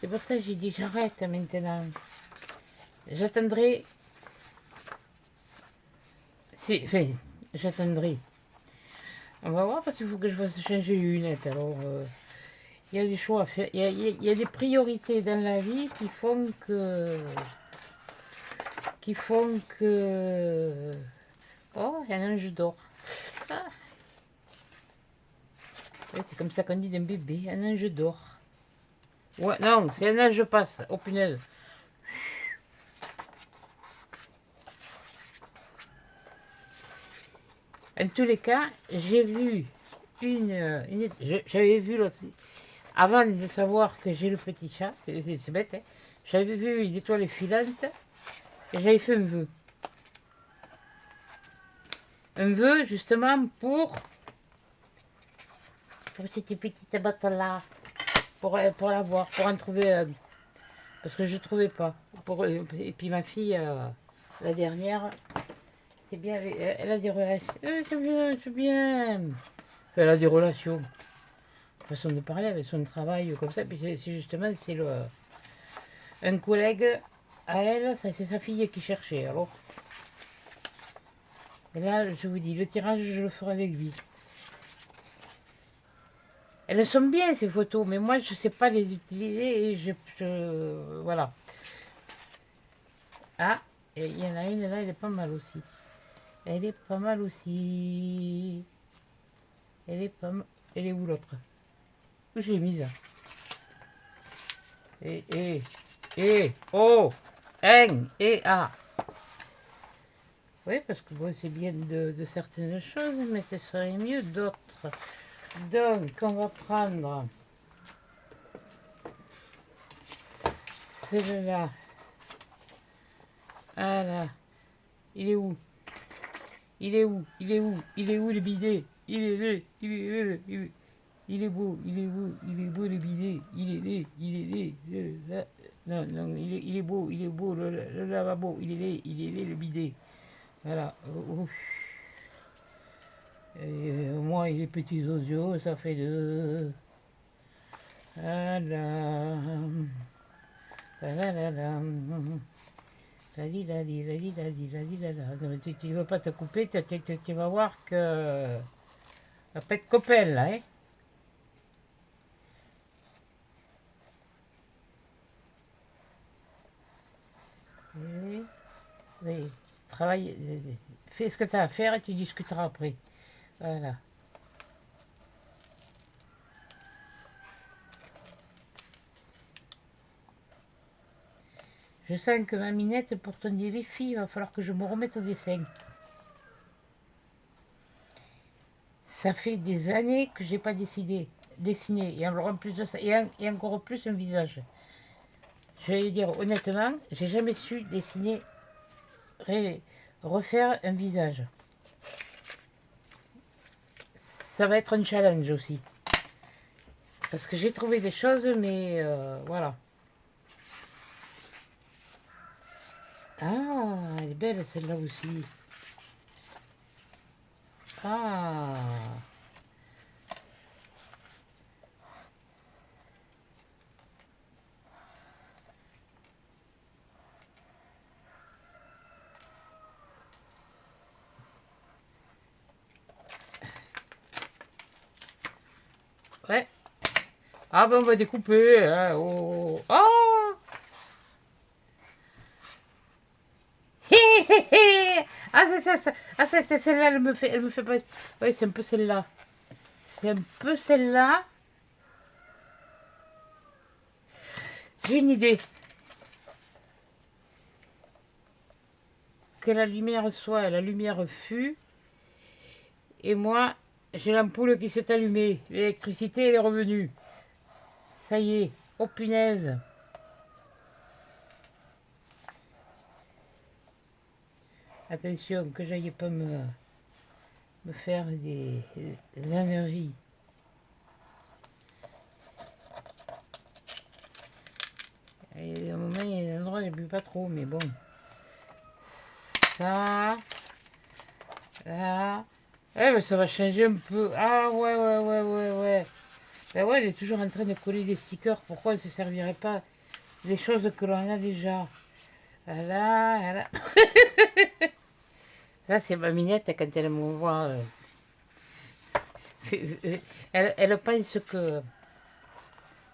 C'est pour ça que j'ai dit j'arrête maintenant. J'attendrai... Si, enfin, j'attendrai. On va voir parce qu'il faut que je fasse changer les lunettes. Alors, il y a des choix à faire. Il y a des priorités dans la vie qui font que... Qui font que... Oh, il y a un ange d'or. Ah. Ouais, c'est comme ça qu'on dit d'un bébé, un ange d'or. Ouais, non, c'est un ange passe. Oh punaise. En tous les cas, j'ai vu j'avais vu l'autre, avant de savoir que j'ai le petit chat, c'est bête, hein, j'avais vu une étoile filante et j'avais fait un vœu. Un vœu justement pour cette petite bête-là, pour l'avoir, pour en trouver un. Parce que je ne trouvais pas. Et puis ma fille, la dernière, c'est bien, elle a des relations. C'est bien, c'est bien. Elle a des relations. Façon de parler avec son travail comme ça. Puis c'est justement, c'est un collègue à elle, ça c'est sa fille qui cherchait. Alors, et là, je vous dis, le tirage, je le ferai avec lui. Elles sont bien ces photos, mais moi je ne sais pas les utiliser et voilà. Ah, et il y en a une là, elle est pas mal aussi. Elle est pas mal aussi. Elle est pas mal. Elle est où l'autre? Où j'ai mis ça? Oh, N, et A. Oui, parce que bon, c'est bien de certaines choses, mais ce serait mieux d'autres. Donc, on va prendre celle-là. Voilà. Il est où? Il est où? Il est où? Il est où le bidet? Il est là, il est là, il est beau, il est beau, il est beau le bidet, il est là, il est là, non, non, il est beau, le lavabo, il est là, le bidet. Voilà. Et moi, il est petits osios, ça fait deux. Voilà. Voilà. Tu ne veux pas te couper, tu vas voir que ça peut être copain là, hein. Oui, oui. Travaille, fais ce que tu as à faire et tu discuteras après. Voilà. Je sens que ma minette, pour ton défi, il va falloir que je me remette au dessin. Ça fait des années que j'ai pas dessiné. Et encore plus de ça, et encore plus un visage. Je vais dire honnêtement, j'ai jamais su dessiner, refaire un visage. Ça va être un challenge aussi. Parce que j'ai trouvé des choses, mais voilà. Ah, elle est belle celle-là aussi. Ah. Ah ben on va découper. Hein. Oh. Oh. Hé, hé, hé. Ah, ah, celle-là, elle me fait pas. Oui, c'est un peu celle-là. C'est un peu celle-là. J'ai une idée. Que la lumière soit, la lumière fut. Et moi, j'ai l'ampoule qui s'est allumée. L'électricité, elle est revenue. Ça y est. Oh punaise. Attention, que j'aille pas me faire des âneries. Et à un moment, il y a des endroits où j'ai bu pas trop, mais bon. Ça, là. Eh ben ça va changer un peu. Ah ouais. Ben ouais, elle est toujours en train de coller des stickers. Pourquoi elle ne se servirait pas des choses que l'on a déjà? Voilà. Ça, c'est ma minette quand elle me voit. Elle pense que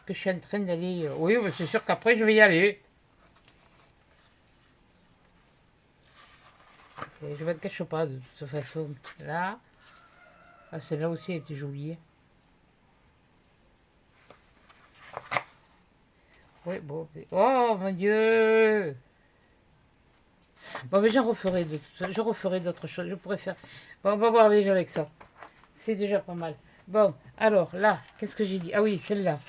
je suis en train d'aller. Oui, mais c'est sûr qu'après, je vais y aller. Et je ne me cache pas de toute façon. Là. Ah, celle-là aussi, elle était jolie. Oui, bon. Oh mon Dieu! Bon, mais je referai d'autres choses. Je pourrais faire. Bon, on va voir déjà avec ça. C'est déjà pas mal. Bon, alors là, qu'est-ce que j'ai dit? Ah oui, celle-là.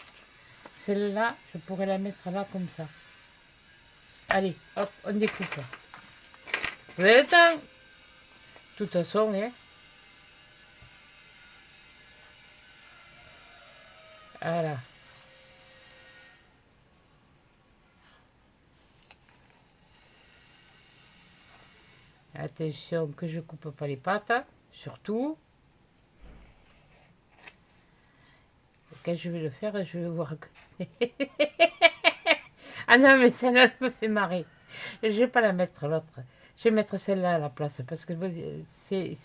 Celle-là, je pourrais la mettre là comme ça. Allez, hop, on découpe. Vous avez le temps? De toute façon, hein. Voilà. Attention que je coupe pas les pattes, surtout. Quand je vais le faire, je vais voir. Ah non, mais celle-là, elle me fait marrer. Je vais pas la mettre l'autre. Je vais mettre celle-là à la place parce que oui, c'est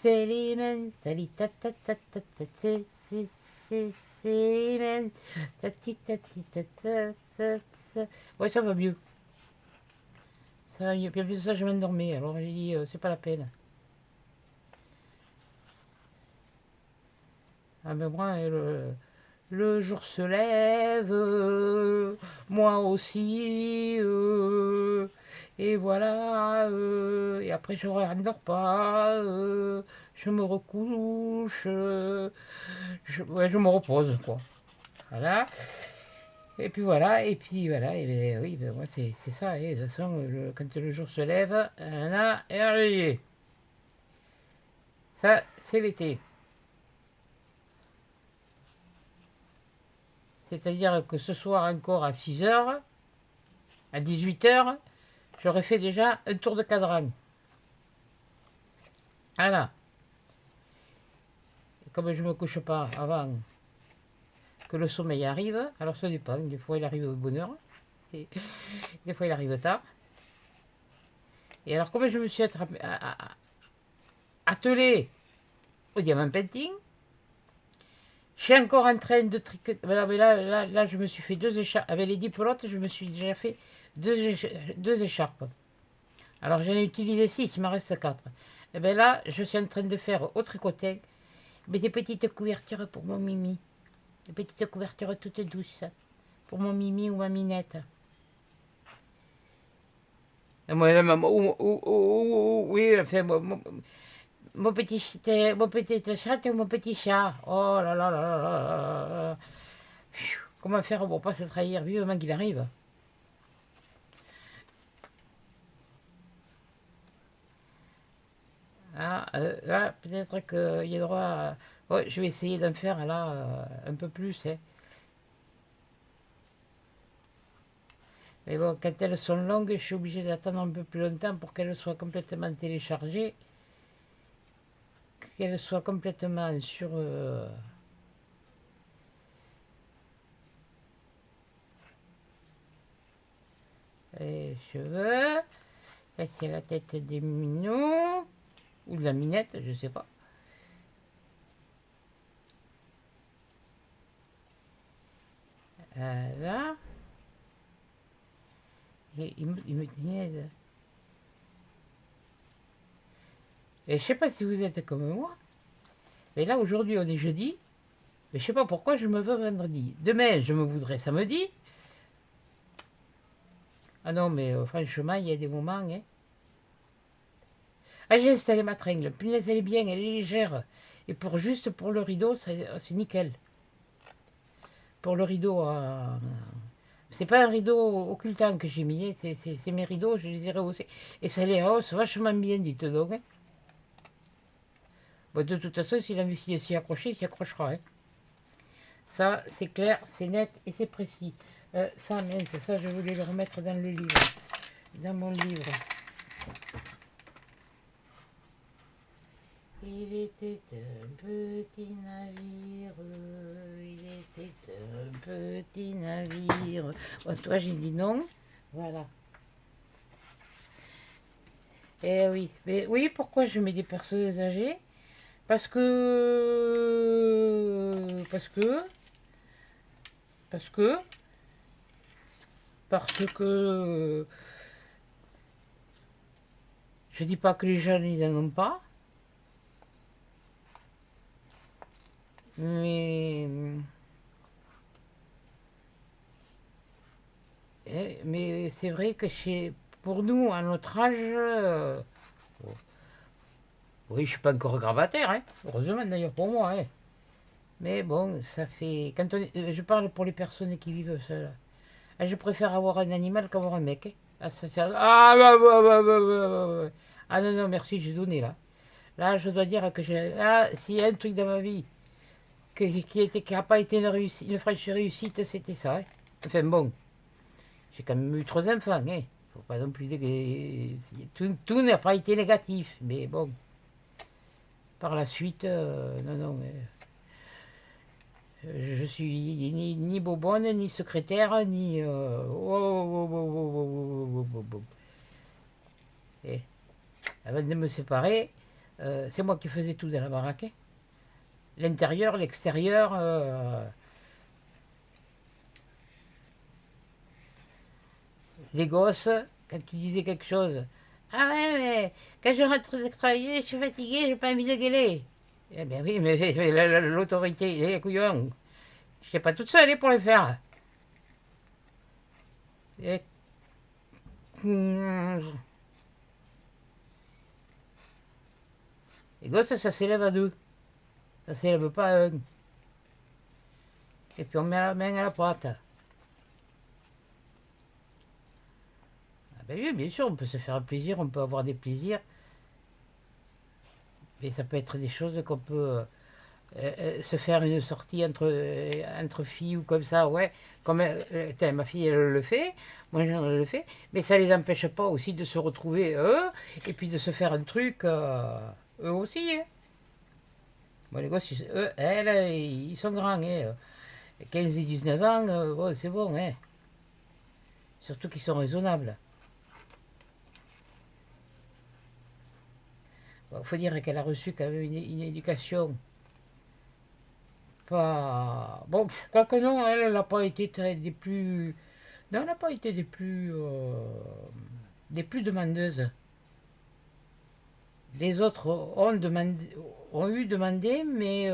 les mentali ta ta ta ta ta c'est les mentali ta ta ta ta ta. Ouais, ça va mieux. Ça va mieux. Puis en plus de ça, je m'endormais. Alors j'ai dit, c'est pas la peine. Ah ben moi, le jour se lève, moi aussi, et voilà, et après je ne rendors pas, je me recouche, ouais, je me repose, quoi. Voilà, et puis voilà, et ben, oui, ben, moi c'est ça, et de toute façon, quand le jour se lève, là, et allez, ça c'est l'été. C'est-à-dire que ce soir encore à 6 h, à 18 h, j'aurais fait déjà un tour de cadran. Voilà. Et comme je ne me couche pas avant que le sommeil arrive, alors ça dépend. Des fois il arrive au bonne heure, et des fois il arrive tard. Et alors comme je me suis attelé au diamant painting, je suis encore en train de tricoter. Là, je me suis fait 2 écharpes. Avec les 10 pelotes, je me suis déjà fait deux écharpes. Alors j'en ai utilisé 6, il m'en reste 4. Et bien là, je suis en train de faire au tricotin des petites couvertures pour mon mimi. Des petites couvertures toutes douces pour mon mimi ou ma minette. Et moi, oui, enfin, mon petit chat ou mon petit chat. Oh là là là là là là. Comment faire pour pas se trahir vivement qu'il arrive? Ah, là, peut-être qu'il y a droit à... Ouais, je vais essayer d'en faire là un peu plus. Hein. Mais bon, quand elles sont longues, je suis obligé d'attendre un peu plus longtemps pour qu'elles soient complètement téléchargées. Qu'elles soient complètement sur... les cheveux. Là, c'est la tête des minots. Ou de la minette, je sais pas. Là. Et il me niaise. Et je sais pas si vous êtes comme moi, mais là aujourd'hui on est jeudi, mais je sais pas pourquoi je me veux vendredi. Demain je me voudrais samedi. Ah non mais franchement il y a des moments. Hein. Ah j'ai installé ma tringle, punaise elle est bien, elle est légère. Et juste pour le rideau, c'est nickel. Pour le rideau, c'est pas un rideau occultant que j'ai mis, c'est mes rideaux, je les ai rehaussés. Et ça les rehausse vachement bien, dites donc. Hein. Bon, de toute façon, s'il a envie de s'y accrocher, il s'y accrochera. Hein. Ça, c'est clair, c'est net et c'est précis. Ça, mince, ça, je voulais le remettre dans le livre. Dans mon livre. Il était un petit navire, il était un petit navire. Bon, toi, j'ai dit non. Voilà. Eh oui, mais oui, pourquoi je mets des personnes âgées? Parce que... Parce que... Parce que... Parce que... Je dis pas que les jeunes, ils n'en ont pas. Mais c'est vrai que pour nous, à notre âge... oui, je suis pas encore gravataire, hein. Heureusement d'ailleurs pour moi. Hein. Mais bon, ça fait... je parle pour les personnes qui vivent seules. Ah, je préfère avoir un animal qu'avoir un mec. Hein. Ah, ah non, non, merci, j'ai donné là. Là, je dois dire que là, s'il y a un truc dans ma vie qui n'a pas été une franche réussite, c'était ça. Hein. Enfin bon, j'ai quand même eu 3 enfants. Hein. Faut pas non plus dire que tout n'a pas été négatif. Mais bon, par la suite, non, non. Je suis ni bobonne, ni secrétaire, ni... Et avant de me séparer, c'est moi qui faisais tout dans la baraque. Hein. L'intérieur, l'extérieur. Les gosses, quand tu disais quelque chose. Ah ouais, mais quand je rentre de travailler, je suis fatiguée, j'ai pas envie de gueuler. Eh bien oui, mais l'autorité, les couillons. Je n'étais pas toute seule hein, pour le faire. Et... Les gosses, ça s'élève à 2. Ça s'élève pas à 1. Et puis on met la main à la pâte. Ah ben oui, bien sûr, on peut se faire plaisir, on peut avoir des plaisirs. Mais ça peut être des choses qu'on peut se faire une sortie entre filles ou comme ça, ouais. Comme ma fille, elle le fait, moi, je le fais. Mais ça les empêche pas aussi de se retrouver, eux, et puis de se faire un truc, eux aussi. Hein. Bon, les gosses, eux, ils sont grands. Hein. 15 et 19 ans, bon, c'est bon. Hein. Surtout qu'ils sont raisonnables. Il faut dire qu'elle a reçu quand même une éducation pas... Bon, quoique non, elle n'a pas été des plus... Non, elle n'a pas été des plus demandeuses. Les autres ont eu demandé, mais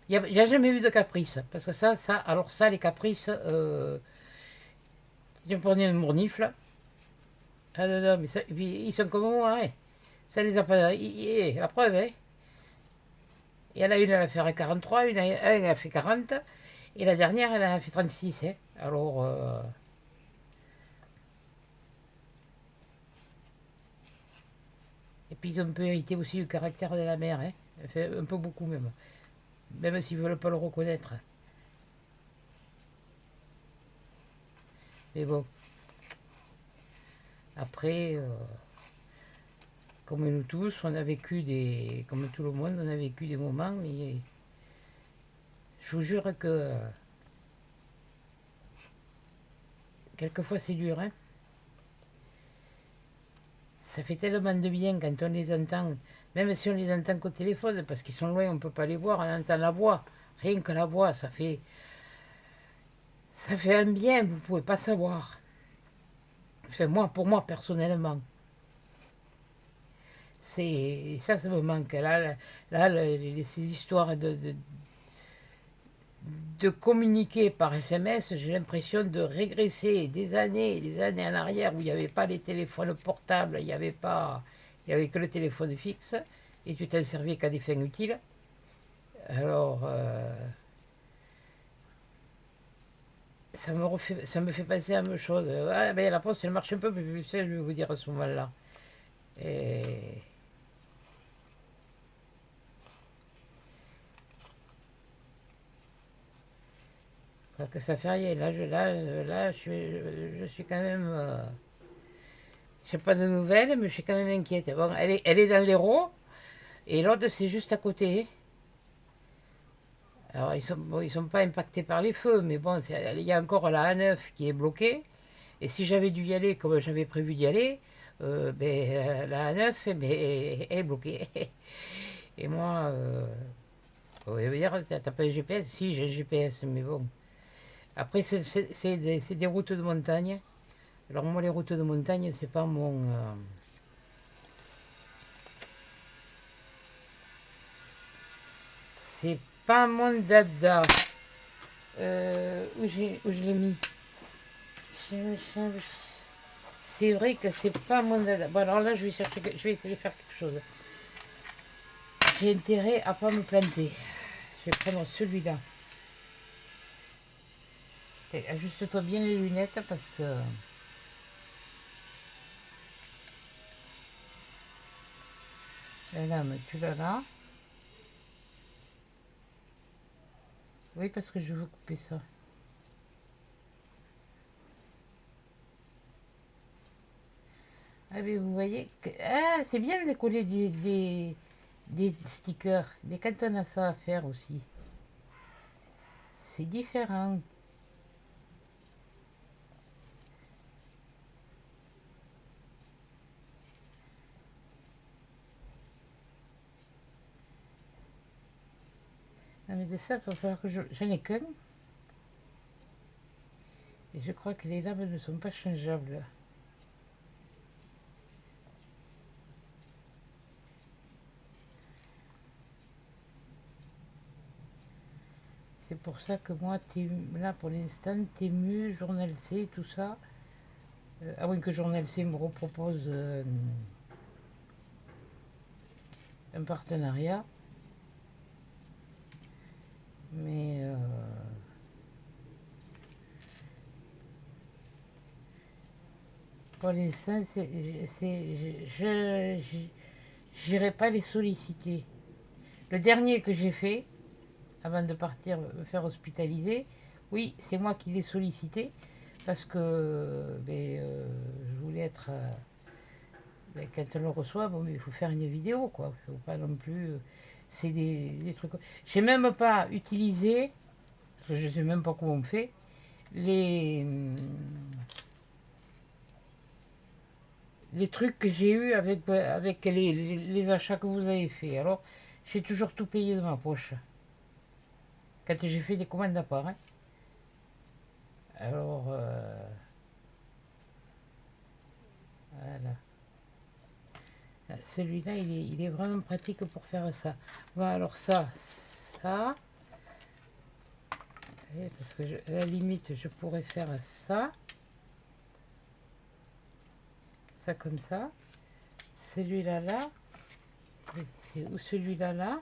il n'y a jamais eu de caprice. Parce que alors ça, les caprices, si on prenait une mournifle, ah non, non, mais ça, ils sont comme moi, hein. Ça les a pas... la preuve, hein. Il y en a une, elle a fait 43, elle a fait 40, et la dernière, elle a fait 36. Hein. Alors, et puis ils ont un peu hérité aussi du caractère de la mère, hein. Enfin, un peu beaucoup même. Même s'ils ne veulent pas le reconnaître. Mais bon. Après, comme nous tous, on a vécu comme tout le monde, on a vécu des moments, mais je vous jure que quelquefois c'est dur, hein. Ça fait tellement de bien quand on les entend, même si on les entend qu'au téléphone, parce qu'ils sont loin, on ne peut pas les voir, on entend la voix, rien que la voix, ça fait... Ça fait un bien, vous pouvez pas savoir. Enfin, moi, pour moi, personnellement. Ça me manque. Ces histoires de communiquer par SMS, j'ai l'impression de régresser des années et des années en arrière où il n'y avait pas les téléphones portables, il y avait que le téléphone fixe et tu t'en servais qu'à des fins utiles. Alors, ça me fait penser à une chose. Ah, ben, la poste, elle marche un peu plus vite, je vais vous dire à ce moment-là. Et que ça fait rien. Je suis quand même. Je n'ai pas de nouvelles, mais je suis quand même inquiète. Bon, elle est dans l'Hérault, et l'autre, c'est juste à côté. Alors, ils sont pas impactés par les feux, mais bon, il y a encore la A9 qui est bloquée. Et si j'avais dû y aller comme j'avais prévu d'y aller, la A9 est bloquée. Et moi, oui, dire, t'as pas de GPS? Si, j'ai un GPS, mais bon. Après, c'est des routes de montagne. Alors moi, les routes de montagne, c'est pas c'est pas mon dada. Où je l'ai mis? C'est vrai que c'est pas mon dada. Bon, alors là, je vais essayer de faire quelque chose. J'ai intérêt à pas me planter. Je vais prendre celui-là. Ajuste-toi bien les lunettes parce que... Là, tu l'as là. Oui, parce que je veux couper ça. Ah, mais vous voyez que... Ah, c'est bien de coller des stickers. Mais quand on a ça à faire aussi, c'est différent. Ah, mais de ça, il va falloir que j'en ai qu'un. Et je crois que les lames ne sont pas changeables. C'est pour ça que moi, là pour l'instant, Temu, Journal C, tout ça. À moins que Journal C me repropose un partenariat. Mais pour l'instant, je n'irai pas les solliciter. Le dernier que j'ai fait, avant de partir me faire hospitaliser, oui, c'est moi qui l'ai sollicité parce que je voulais être. Quand on le reçoit, bon, mais il faut faire une vidéo, quoi. Il faut pas non plus. C'est des trucs. J'ai même pas utilisé, parce que je sais même pas comment on fait, les trucs que j'ai eu avec les achats que vous avez fait. Alors, j'ai toujours tout payé de ma poche. Quand j'ai fait des commandes à part. Hein. Alors, voilà. Celui-là, il est vraiment pratique pour faire ça. Voilà, alors ça. Parce que à la limite, je pourrais faire ça. Ça comme ça. Celui-là, là. Ou celui-là, là.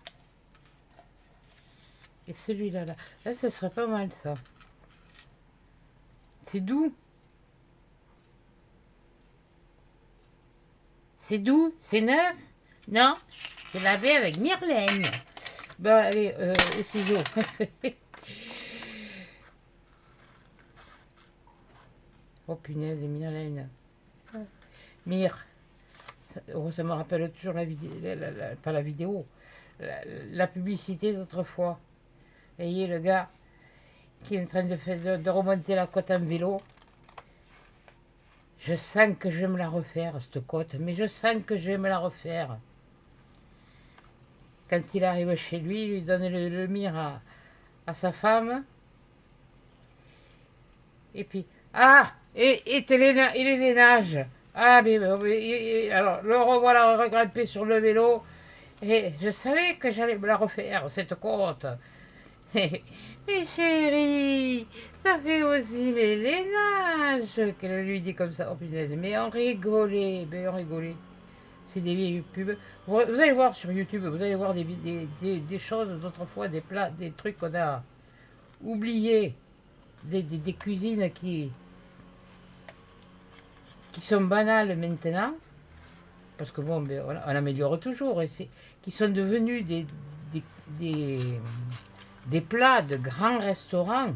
Et celui-là, là. Là, ce serait pas mal, ça. C'est doux. C'est doux. C'est neuf. Non, c'est lavé avec Myrlène. Bon, allez, les ciseaux. Oh punaise, Myrlène. Myr. Oh, ça me rappelle toujours la vidéo, pas la vidéo, la publicité d'autrefois. Vous voyez le gars qui est en train de remonter la côte en vélo. Je sens que je vais me la refaire, cette côte, mais je sens que je vais me la refaire. Quand il arrive chez lui, il lui donne le mire à sa femme. Et puis, ah, et les nages. Ah, alors, le revoilà regrimpé sur le vélo. Et je savais que j'allais me la refaire, cette côte. Mais chérie, ça fait aussi les nages, qu'elle lui dit comme ça. Oh punaise, mais on rigolait. C'est des vieilles pubs. Vous allez voir sur YouTube, vous allez voir des choses d'autrefois, des plats, des trucs qu'on a oubliés, des cuisines qui sont banales maintenant, parce que bon, ben, on améliore toujours, qui sont devenus des, des, des plats de grands restaurants,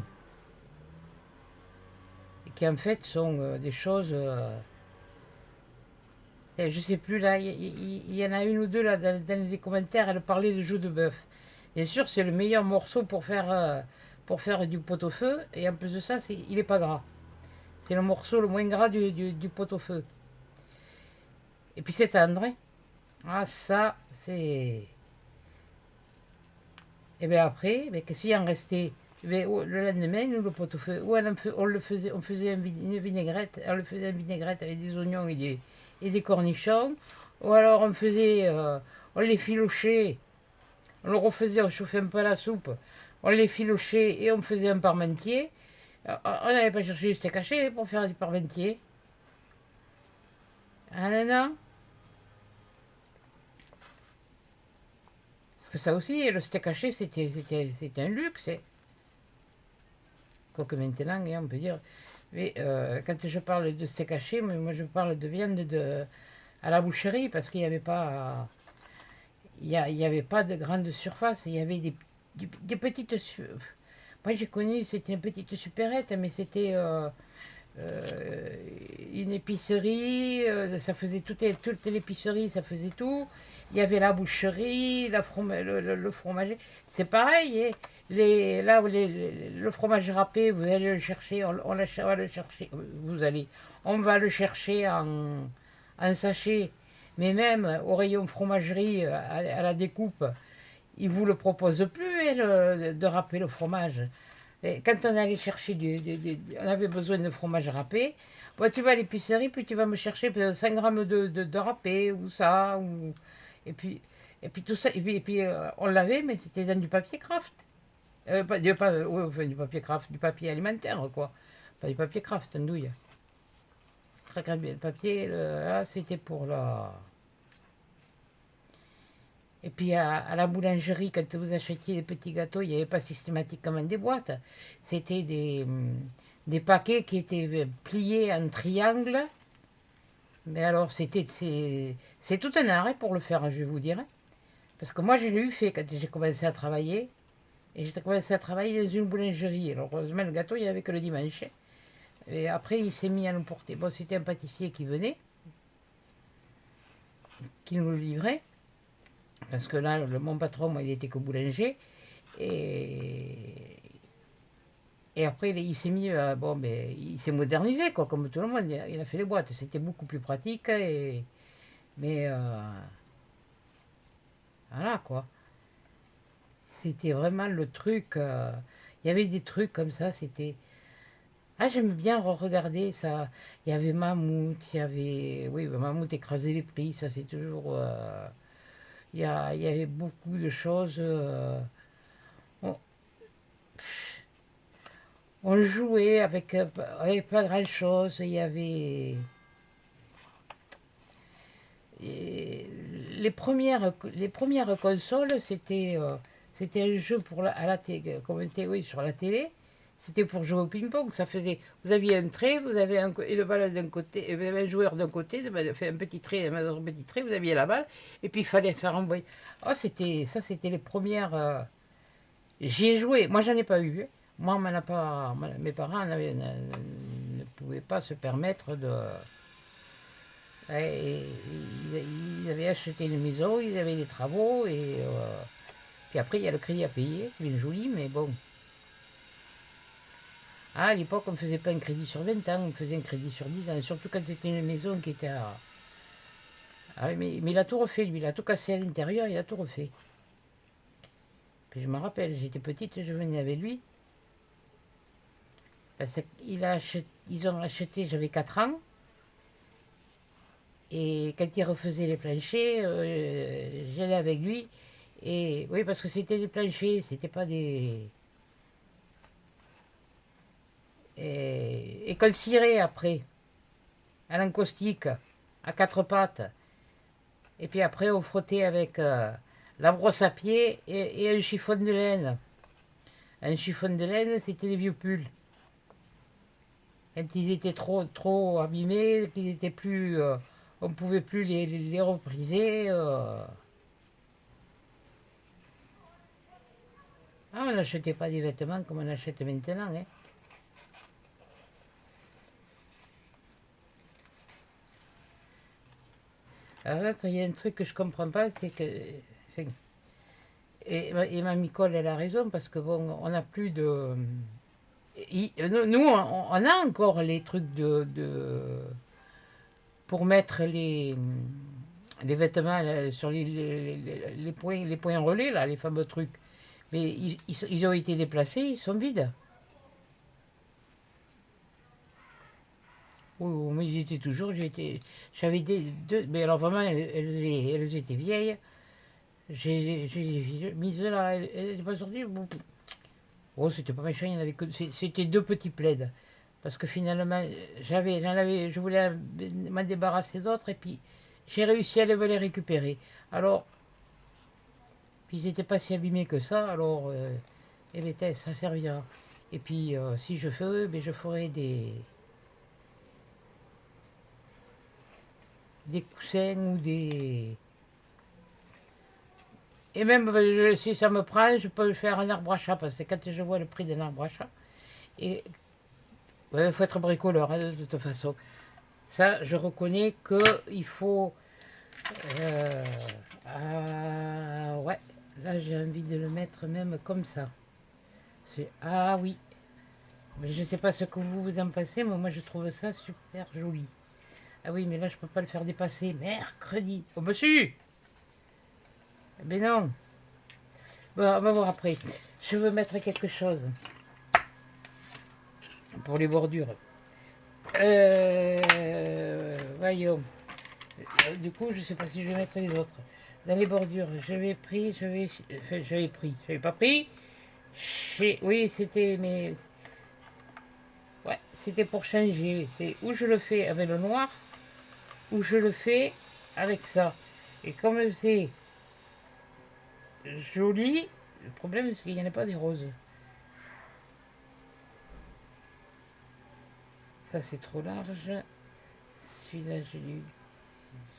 qui en fait sont des choses... je sais plus, là, il y en a une ou deux là, dans les commentaires, elle parlait de joues de bœuf. Bien sûr, c'est le meilleur morceau pour faire du pot-au-feu, et en plus de ça, il n'est pas gras. C'est le morceau le moins gras du pot-au-feu. Et puis c'est tendre, hein. Ah, ça, c'est... Et bien après, qu'est-ce qu'il en restait? Le lendemain, nous, le pot-au-feu, on faisait une vinaigrette, on le faisait une vinaigrette avec des oignons et des cornichons, ou alors on les filochait, on le refaisait, on chauffait un peu la soupe, on les filochait et on faisait un parmentier. On n'allait pas chercher du steak haché pour faire du parmentier. Ah non, non. Parce que ça aussi, le steak haché, c'était un luxe. Hein. Quoique maintenant, hein, on peut dire. Mais quand je parle de steak haché, moi je parle de viande à la boucherie, parce qu'il n'y avait pas... Il y avait pas de grande surface, il y avait des petites... Moi j'ai connu, c'était une petite supérette, mais c'était une épicerie, ça faisait toute l'épicerie, ça faisait tout. Il y avait la boucherie, le fromager. C'est pareil, hein. Le fromage râpé, vous allez le chercher, va le chercher, on va le chercher en sachet. Mais même au rayon fromagerie, à la découpe, ils ne vous le proposent plus, hein, de râper le fromage. Et quand on allait chercher on avait besoin de fromage râpé, bon, tu vas à l'épicerie, puis tu vas me chercher 5 grammes de râpé, ou ça, et puis, et puis tout ça, et puis on l'avait, mais c'était dans du papier craft. Ouais, enfin, du papier craft, du papier alimentaire, quoi. Pas du papier craft, andouille. Très très bien. Le papier, là, c'était pour la... Et puis à la boulangerie, quand vous achetiez des petits gâteaux, il n'y avait pas systématiquement des boîtes. C'était des paquets qui étaient pliés en triangle. Mais alors, c'est tout un art, hein, pour le faire, je vais vous dire. Hein. Parce que moi, je l'ai eu fait quand j'ai commencé à travailler. Et j'ai commencé à travailler dans une boulangerie. Alors, heureusement, le gâteau, il n'y avait que le dimanche. Et après, il s'est mis à nous porter. Bon, c'était un pâtissier qui venait, qui nous le livrait. Parce que là, mon patron, moi, il était que boulanger. Et, et après, il s'est mis, bon, mais il s'est modernisé, quoi, comme tout le monde. Il a fait les boîtes. C'était beaucoup plus pratique. Mais voilà, quoi. C'était vraiment le truc. Il y avait des trucs comme ça. C'était... Ah, j'aime bien regarder ça. Il y avait Mammouth, il y avait... Oui, Mammouth écrasait les prix, ça c'est toujours... il y avait beaucoup de choses. On, on jouait avec pas grand-chose. Il y avait... Les premières consoles, c'était un jeu à la télé, oui, sur la télé. C'était pour jouer au ping-pong. Vous aviez un trait, et le ballon d'un côté, et vous avez un joueur d'un côté, fait un petit trait, un petit trait, vous aviez la balle, et puis il fallait se faire envoyer. Oh, c'était les premières. J'y ai joué. Moi, j'en ai pas eu. Hein. Moi, mes parents ne pouvaient pas se permettre de. Et ils avaient acheté une maison, ils avaient des travaux, et puis après, il y a le crédit à payer, c'est bien joli, mais bon. Ah, à l'époque, on ne faisait pas un crédit sur 20 ans, on faisait un crédit sur 10 ans, surtout quand c'était une maison qui était à... Ah, mais il a tout refait, lui, il a tout cassé à l'intérieur, il a tout refait. Puis je me rappelle, j'étais petite, je venais avec lui. Parce ils ont acheté, j'avais 4 ans. Et quand il refaisait les planchers, j'allais avec lui. Et oui, parce que c'était des planchers, c'était pas des. Et qu'on cirait après, à l'encaustique, à 4 pattes. Et puis après, on frottait avec la brosse à pied et un chiffon de laine. Un chiffon de laine, c'était des vieux pulls. Quand ils étaient trop abîmés, qu'ils étaient plus, on ne pouvait plus les repriser. Ah, on n'achetait pas des vêtements comme on achète maintenant. Hein. Alors là, il y a un truc que je comprends pas, c'est que. Enfin, et ma Micole, elle a raison, parce que bon, on n'a plus de. Nous, on a encore les trucs pour mettre les vêtements là, sur les points relais, là, les fameux trucs. Mais ils ont été déplacés, ils sont vides. Oui, mais ils étaient toujours, j'avais deux, mais alors vraiment, elles étaient vieilles. J'ai mis là, elle n'était pas sortie. Bon. Oh, c'était pas méchant, il y en avait que, c'était 2 petits plaids. Parce que finalement, je voulais m'en débarrasser d'autres, et puis j'ai réussi à les récupérer. Alors, puis ils n'étaient pas si abîmés que ça, alors, eh bien, ça servira. Et puis, si je fais, ben, je ferai des coussins ou des. Et même si ça me prend, je peux faire un arbre à chat, parce que quand je vois le prix d'un arbre à chat, et il faut être bricoleur hein, de toute façon. Ça, je reconnais qu'il faut. Ouais, là j'ai envie de le mettre même comme ça. Ah oui, mais je ne sais pas ce que vous en pensez, mais moi je trouve ça super joli. Ah oui, mais là je peux pas le faire dépasser. Mercredi. Oh bah si. Mais non. Bon, on va voir après. Je veux mettre quelque chose pour les bordures. Voyons. Du coup, je sais pas si je vais mettre les autres. Dans les bordures, j'avais pris, j'avais pas pris. Oui, c'était, mais ouais, c'était pour changer. C'est où je le fais avec le noir, ou je le fais avec ça. Et comme c'est joli, le problème c'est qu'il n'y en a pas des roses. Ça c'est trop large. Celui-là je l'ai,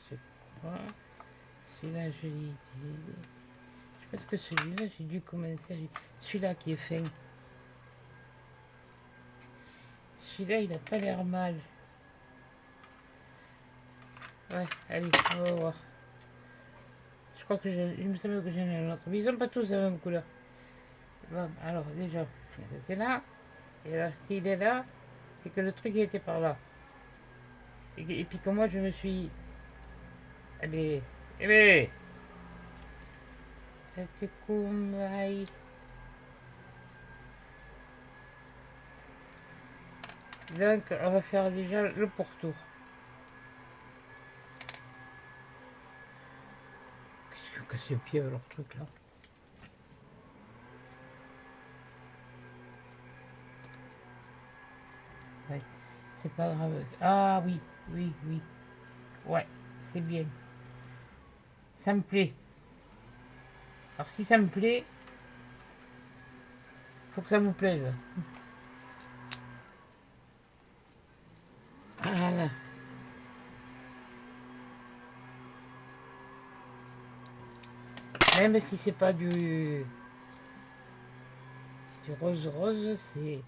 je crois. Celui-là je l'ai utilisé. Je pense que celui-là j'ai dû commencer à... Celui-là qui est fin. Celui-là il n'a pas l'air mal. Ouais, allez, on va voir. Je crois que il me semble que j'en ai un autre. Mais ils sont pas tous la même couleur. Bon, alors déjà, c'est là. Et là, s'il est là, c'est que le truc était par là. Et puis que moi je me suis. Eh bien. Eh bien. Donc on va faire déjà le pourtour. Qu'est-ce que c'est pied avec leur truc là? Ouais, c'est pas grave. Ah oui, oui, oui. Ouais, c'est bien. Ça me plaît. Alors si ça me plaît, faut que ça vous plaise. Voilà. Même si c'est pas du rose rose, c'est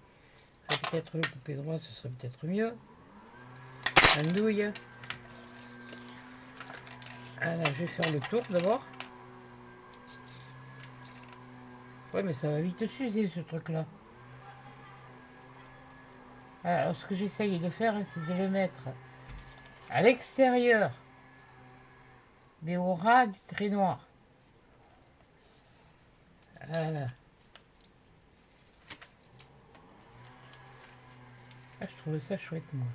peut-être le coupé droit, ce serait peut-être mieux. Andouille. Alors je vais faire le tour d'abord. Ouais, mais ça va vite s'user ce truc là. Alors ce que j'essaye de faire, c'est de le mettre à l'extérieur, mais au ras du trait noir. Voilà. Ah, je trouve ça chouette, moi.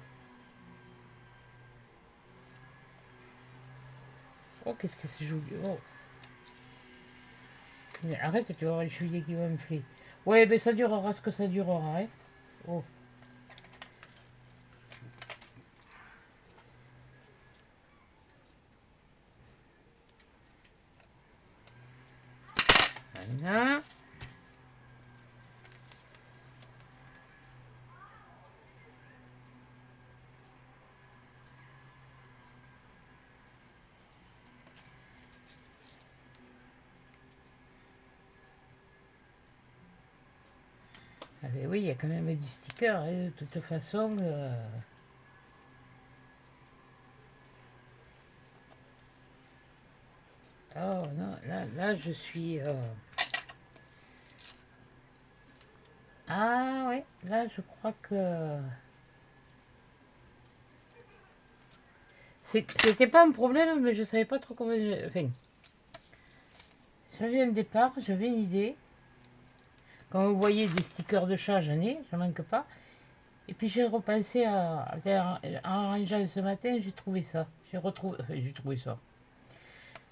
Oh, qu'est-ce que c'est joli. Oh. Mais arrête, tu vas avoir les chevaliers qui vont enfler. Ouais, ben ça durera ce que ça durera, hein. Oh. Voilà. Ah ben oui, il y a quand même du sticker, hein, de toute façon. Oh non, là je suis... Ah ouais, là je crois que... C'était pas un problème, mais je savais pas trop comment... Enfin, j'avais un départ, j'avais une idée. Quand vous voyez des stickers de chat, j'en manque pas. Et puis j'ai repensé en rangeant ce matin, j'ai trouvé ça. J'ai trouvé ça.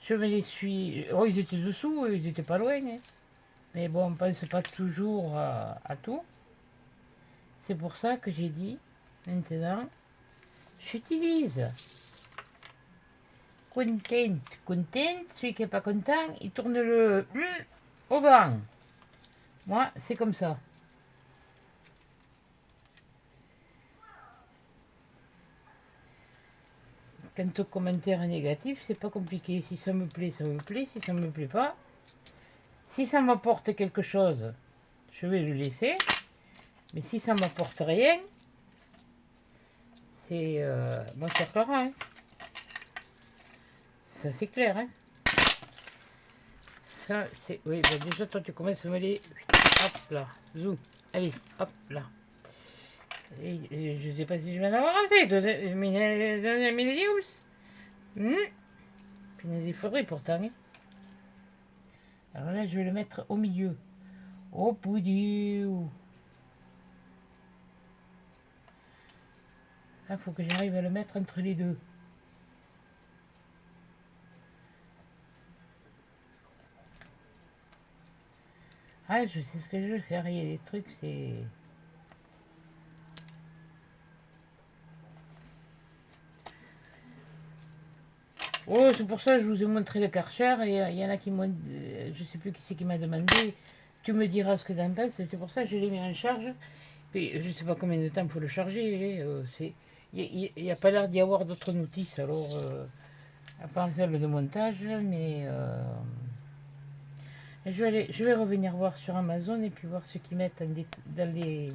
Je me les suis... Oh, ils étaient dessous, ils étaient pas loin, hein. Mais bon, on pense pas toujours à tout. C'est pour ça que j'ai dit, maintenant, j'utilise content. Content, celui qui est pas content, il tourne le au vent. Moi, c'est comme ça. Quant au commentaire négatif, c'est pas compliqué. Si ça me plaît, ça me plaît. Si ça me plaît pas, si ça m'apporte quelque chose, je vais le laisser. Mais si ça m'apporte rien, c'est moi ça fera, hein. Ça c'est clair, hein. Ça c'est... Oui, bah déjà toi tu commences à me les... Hop là, zoom. Allez, hop là. Et je sais pas si je vais en avoir assez. Punaise, il faudrait pourtant, hein. Alors là, je vais le mettre au milieu. Au bout du... Là, faut que j'arrive à le mettre entre les deux. Ah, je sais ce que je veux faire. Il y a des trucs, c'est... Oh, c'est pour ça que je vous ai montré le Karcher. Et il y en a qui m'ont... je sais plus qui c'est qui m'a demandé. Tu me diras ce que t'en penses. C'est pour ça que je l'ai mis en charge. Puis, je sais pas combien de temps il faut le charger. Il n'y a pas l'air d'y avoir d'autres notices. Alors, à part celle de montage. Mais... je vais revenir voir sur Amazon et puis voir ce qu'ils mettent dans les...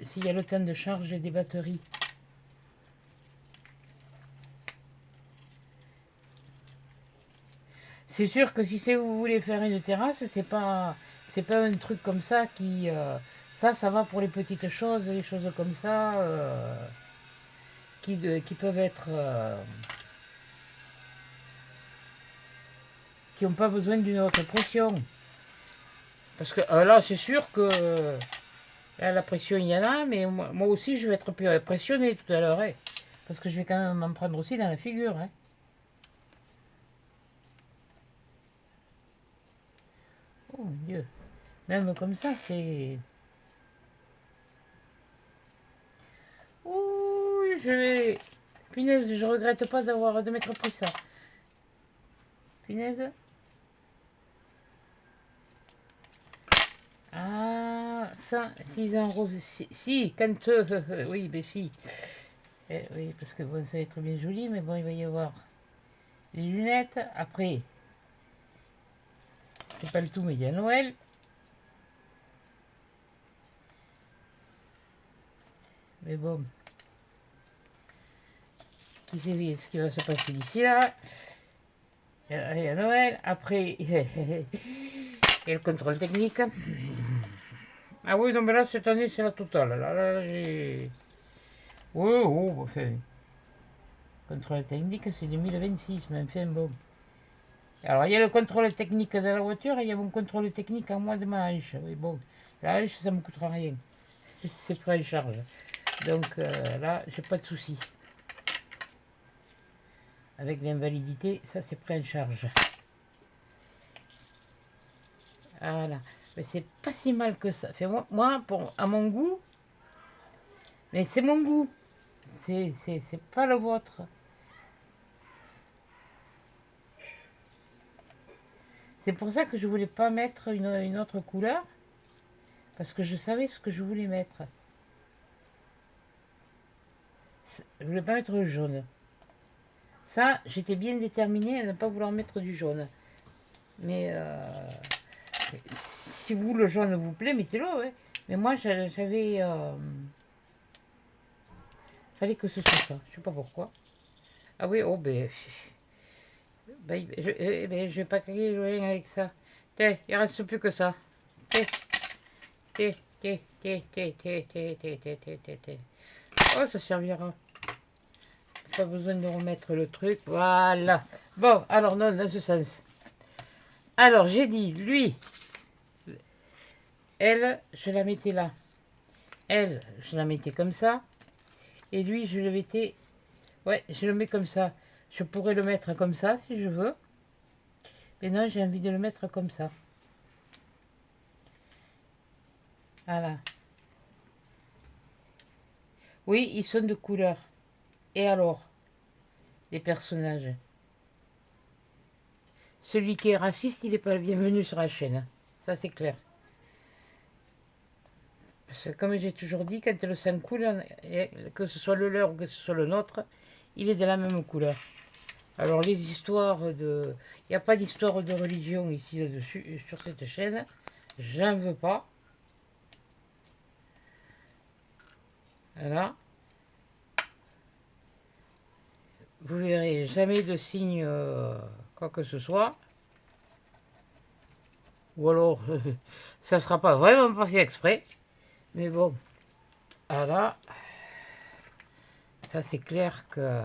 S'il y a le temps de charge des batteries. C'est sûr que si vous voulez faire une terrasse, c'est pas un truc comme ça qui... ça va pour les petites choses, les choses comme ça, qui peuvent être... qui n'ont pas besoin d'une autre pression. Parce que là, c'est sûr que là, la pression, il y en a, mais moi aussi, je vais être plus pressionné tout à l'heure. Hein, parce que je vais quand même m'en prendre aussi dans la figure. Hein. Oh mon Dieu. Même comme ça, c'est... Ouh, je vais... Punaise, je regrette pas de m'être pris ça. Punaise. Ah, ça, 6 en rose. Si, quand... oui, mais si. Oui, parce que bon, ça va être bien joli, mais bon, il va y avoir les lunettes. Après, c'est pas le tout, mais il y a Noël. Mais bon, qui sait ce qui va se passer d'ici là. Il y a Noël. Après, il y a le contrôle technique. Ah oui, non, mais là, cette année, c'est la totale. Là j'ai... Oh, enfin... Contrôle technique, c'est 2026, mais enfin, bon. Alors, il y a le contrôle technique de la voiture et il y a mon contrôle technique en moi de ma hanche. Oui, bon, la hanche, ça me coûtera rien. C'est pris en charge. Donc là, j'ai pas de souci. Avec l'invalidité, ça c'est pris en charge. Voilà. Mais c'est pas si mal que ça. Fait, moi à mon goût, mais c'est mon goût. C'est pas le vôtre. C'est pour ça que je voulais pas mettre une autre couleur. Parce que je savais ce que je voulais mettre. Je voulais pas mettre le jaune. Ça, j'étais bien déterminée à ne pas vouloir mettre du jaune. Mais si vous, le jaune vous plaît, mettez-le. Ouais. Mais moi, j'avais... fallait que ce soit ça. Je sais pas pourquoi. Ah oui, oh ben... je vais pas crier loin avec ça. Tiens, il reste plus que ça. Tiens, tiens, tiens, tiens, tiens, tiens, tiens, tiens, tiens, tiens, tiens, tiens. Oh, ça servira. Pas besoin de remettre le truc. Voilà. Bon, alors non, dans ce sens. Alors, j'ai dit, lui, elle, je la mettais là. Elle, je la mettais comme ça. Et lui, je le mettais... Ouais, je le mets comme ça. Je pourrais le mettre comme ça, si je veux. Mais non, j'ai envie de le mettre comme ça. Voilà. Oui, ils sont de couleur. Et alors, les personnages. Celui qui est raciste, il n'est pas le bienvenu sur la chaîne. Ça, c'est clair. Parce que comme j'ai toujours dit, quand le sang coule, que ce soit le leur ou que ce soit le nôtre, il est de la même couleur. Alors les histoires de... Il n'y a pas d'histoire de religion ici là-dessus, sur cette chaîne. J'en veux pas. Voilà. Vous verrez jamais de signe quoi que ce soit. Ou alors, ça ne sera pas vraiment pas fait exprès. Mais bon. Voilà. Ça c'est clair que...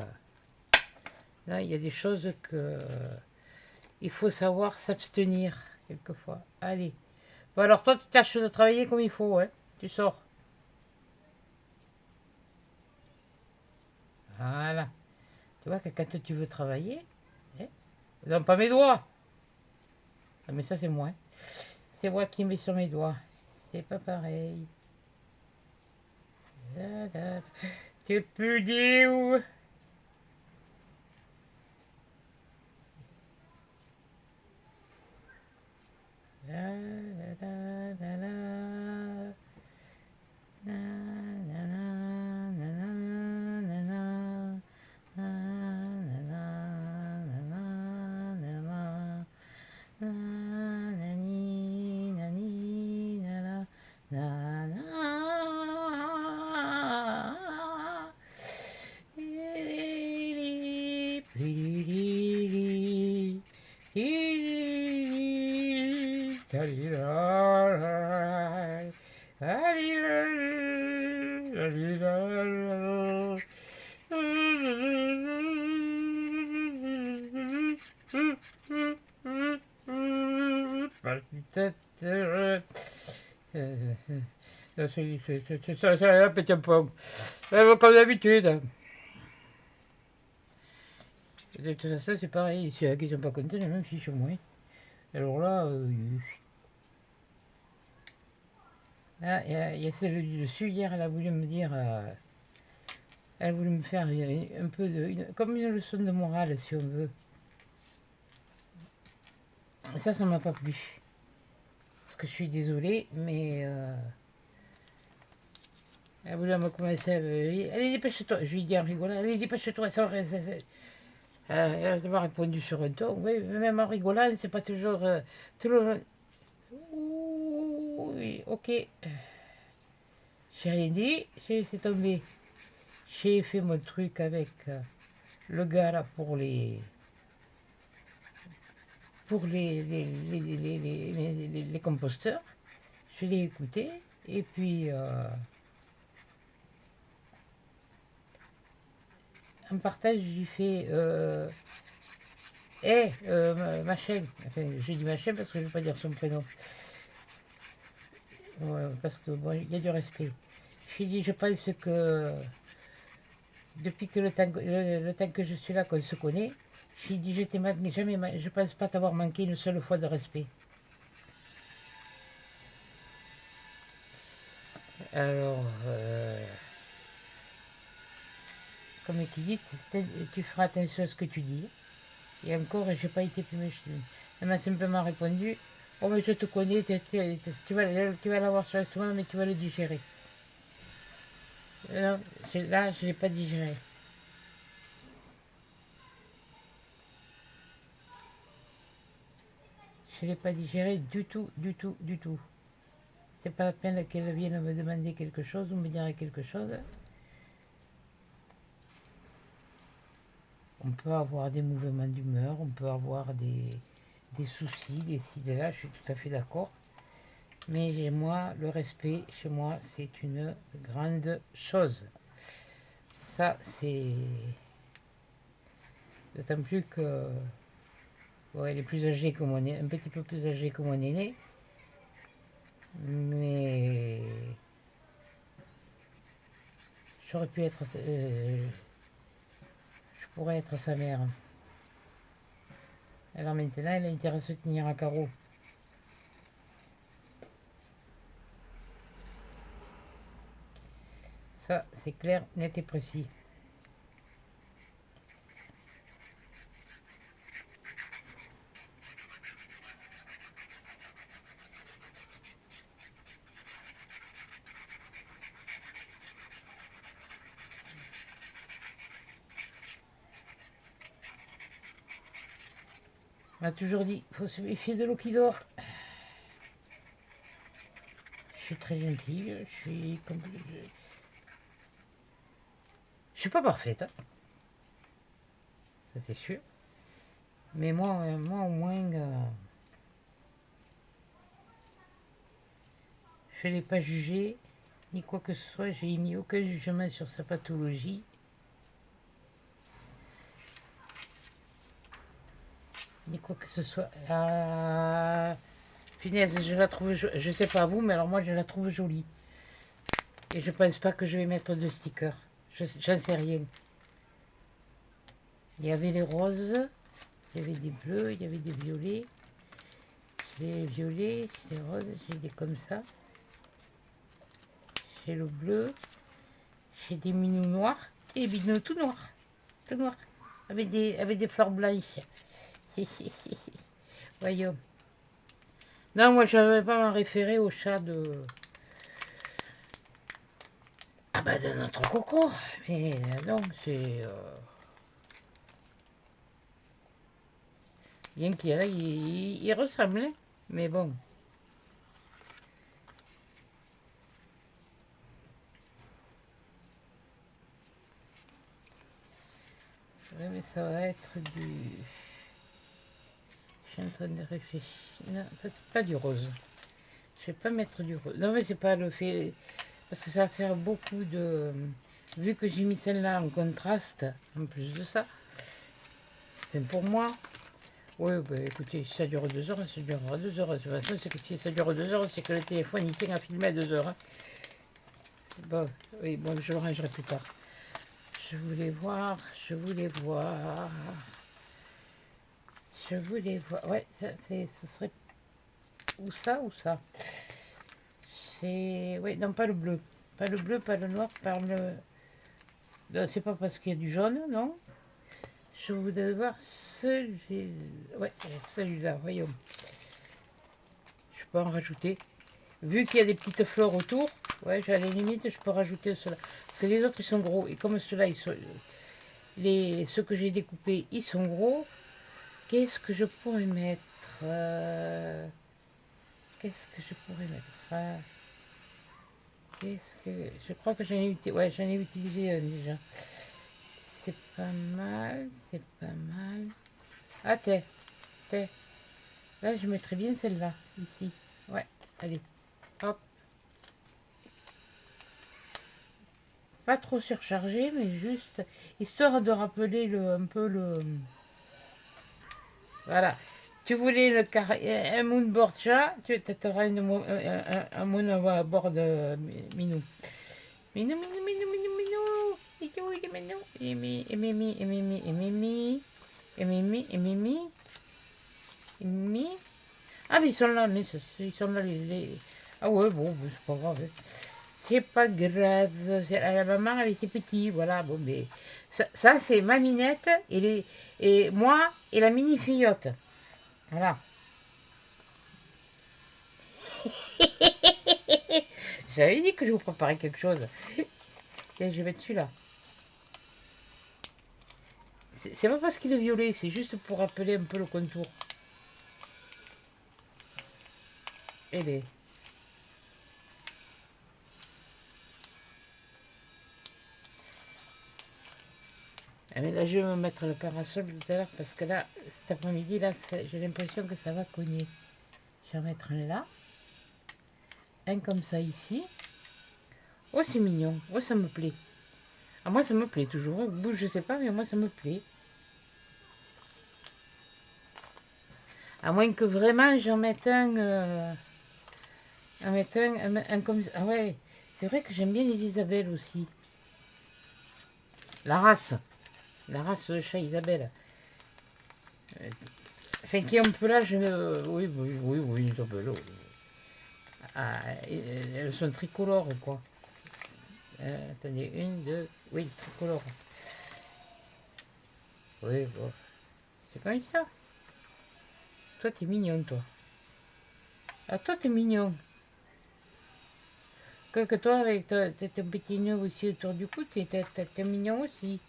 Là, il y a des choses que... il faut savoir s'abstenir, quelquefois. Allez. Bon, alors toi, tu tâches de travailler comme il faut, ouais. Tu sors. Voilà. Tu vois que quand tu veux travailler... Eh, non, pas mes doigts. Ah, mais ça, c'est moi. C'est moi qui mets sur mes doigts. C'est pas pareil. Tu peux dire où? Ça pète un peu. Comme d'habitude. De toute façon, c'est pareil. S'il y en a qui sont pas contents, les mêmes fiches au moins. Alors là, il y a celle du dessus. Hier, elle a voulu me dire... elle voulait me faire un peu de... comme une leçon de morale, si on veut. Ça m'a pas plu. Parce que je suis désolée, mais... elle voulait me commencer à... Allez, dépêche-toi. Je lui dis en rigolant, allez, dépêche-toi. Elle m'a répondu sur un ton. Oui, même en rigolant, c'est pas toujours... tout le... Oui, ok. J'ai rien dit, j'ai laissé tomber. J'ai fait mon truc avec le gars là pour les composteurs. Je l'ai écouté et puis en partage, je lui fais machin. Enfin, je dis machin parce que je ne vais pas dire son prénom. Parce que bon, il y a du respect. J'ai dit, je pense que depuis que le temps que je suis là, qu'on se connaît, j'ai dit, jamais, je pense pas t'avoir manqué une seule fois de respect. Alors, comme qui dit, tu feras attention à ce que tu dis. Et encore, j'ai pas été plus méchante. Elle m'a simplement répondu, oh mais je te connais, tu vas l'avoir sur l'estomac, mais tu vas le digérer. Non, là, je l'ai pas digéré. Je l'ai pas digéré du tout, du tout, du tout. C'est pas la peine qu'elle vienne me demander quelque chose ou me dire quelque chose. On peut avoir des mouvements d'humeur, on peut avoir des soucis, des ci, des là, je suis tout à fait d'accord. Mais moi, le respect, chez moi, c'est une grande chose. Ça, c'est... D'autant plus que... Bon, elle est plus âgée que mon aîné, un petit peu plus âgée que mon aîné. Mais... J'aurais pu être... je pourrais être sa mère. Alors maintenant, elle a intérêt à se tenir à carreau. Ça, c'est clair, net et précis. On m'a toujours dit, il faut se méfier de l'eau qui dort. Je suis très gentille, je suis pas parfaite, hein. Ça c'est sûr. Mais moi au moins, je ne l'ai pas jugé, ni quoi que ce soit. J'ai émis aucun jugement sur sa pathologie. Ni quoi que ce soit. Ah, punaise, je la trouve, je sais pas vous, mais alors moi je la trouve jolie. Et je pense pas que je vais mettre de stickers. J'en sais rien. Il y avait les roses, il y avait des bleus, il y avait des violets. J'ai les violets, les roses, j'ai des comme ça. J'ai le bleu, j'ai des minous noirs et des minous tout noirs. Tout noirs. Avec des fleurs blanches. Voyons. Non, moi je ne vais pas m'en référer au chat de... Ah bah de notre coco. Mais non, c'est... Bien qu'il y a là, il ressemble, hein. Mais bon. Ouais, mais ça va être du... Je suis en train de réfléchir. Non, pas du rose. Je vais pas mettre du rose. Non, mais c'est pas le fait... Parce que ça va faire beaucoup de... Vu que j'ai mis celle-là en contraste, en plus de ça, enfin pour moi, oui, bah écoutez, si ça dure 2 heures, ça durera 2 heures. De toute façon, c'est que si ça dure 2 heures, c'est que le téléphone, il tient à filmer à 2 heures. Hein. Bon, oui, bon, je le rangerai plus tard. Je voulais voir, ouais, ça, ce serait... Ou ça, ou ça. C'est... Oui, non, pas le bleu. Pas le bleu, pas le noir, pas le... Non, c'est pas parce qu'il y a du jaune, non. Je voudrais voir ouais, celui-là, voyons. Je peux en rajouter. Vu qu'il y a des petites fleurs autour, ouais, à la limite, je peux rajouter cela. Parce que les autres, ils sont gros. Et comme ceux-là, ceux que j'ai découpés, ils sont gros. Qu'est-ce que je pourrais mettre Qu'est-ce que je pourrais mettre Je crois que j'en ai utilisé. Ouais, j'en ai utilisé un déjà. C'est pas mal, c'est pas mal. Ah, t'es. Là, je mettrais bien celle-là, ici. Ouais, allez. Hop. Pas trop surchargé, mais juste histoire de rappeler un peu le... Voilà. Tu voulais un moonboard chat, tu auras un moonboard minou. Minou, minou, minou, minou, minou. Il est où, il est minou? Et Mimi, et Mimi, et Mimi, et Mimi. Et Mimi, et Mimi. Et Mimi. Ah, mais ils sont là, ils sont là, Ah ouais, bon, c'est pas grave. C'est pas grave. La maman avec ses petits, voilà, bon, mais... Ça c'est ma minette et moi et la mini-fillotte. Voilà. J'avais dit que je vous préparais quelque chose. Et je vais mettre celui-là. C'est pas parce qu'il est violet, c'est juste pour rappeler un peu le contour. Eh bien. Ah mais là, je vais me mettre le parasol tout à l'heure parce que là, cet après-midi, là, j'ai l'impression que ça va cogner. Je vais en mettre un là. Un comme ça ici. Oh, c'est mignon. Oh, ça me plaît. Ah, moi, ça me plaît toujours. Au bout, je sais pas, mais moi, ça me plaît. À moins que vraiment j'en mette un comme ça. Ah ouais, c'est vrai que j'aime bien les Isabelle aussi. La race de chat Isabelle. Enfin, qui est un peu là, oui, Isabelle. Oui. Ah, elles sont tricolores, quoi. Attendez, une, deux, oui, tricolores. Oui, bon. C'est comme ça. Toi, t'es mignon, toi. Ah, toi, t'es mignon. Que toi, avec ton petit nœud aussi autour du cou, t'es mignon aussi.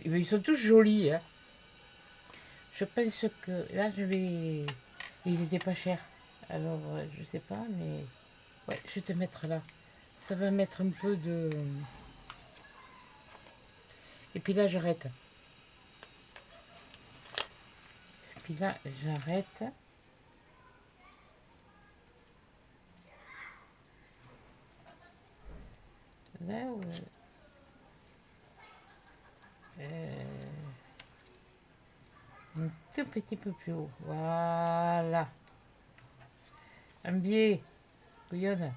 Ils sont tous jolis, hein. Je pense que là, je vais... Ils étaient pas chers. Alors, je sais pas, mais... Ouais, je vais te mettre là. Ça va mettre un peu de... Et puis là, j'arrête. Et puis là, j'arrête. Là où... un tout petit peu plus haut. Voilà. Un biais. Couillonne.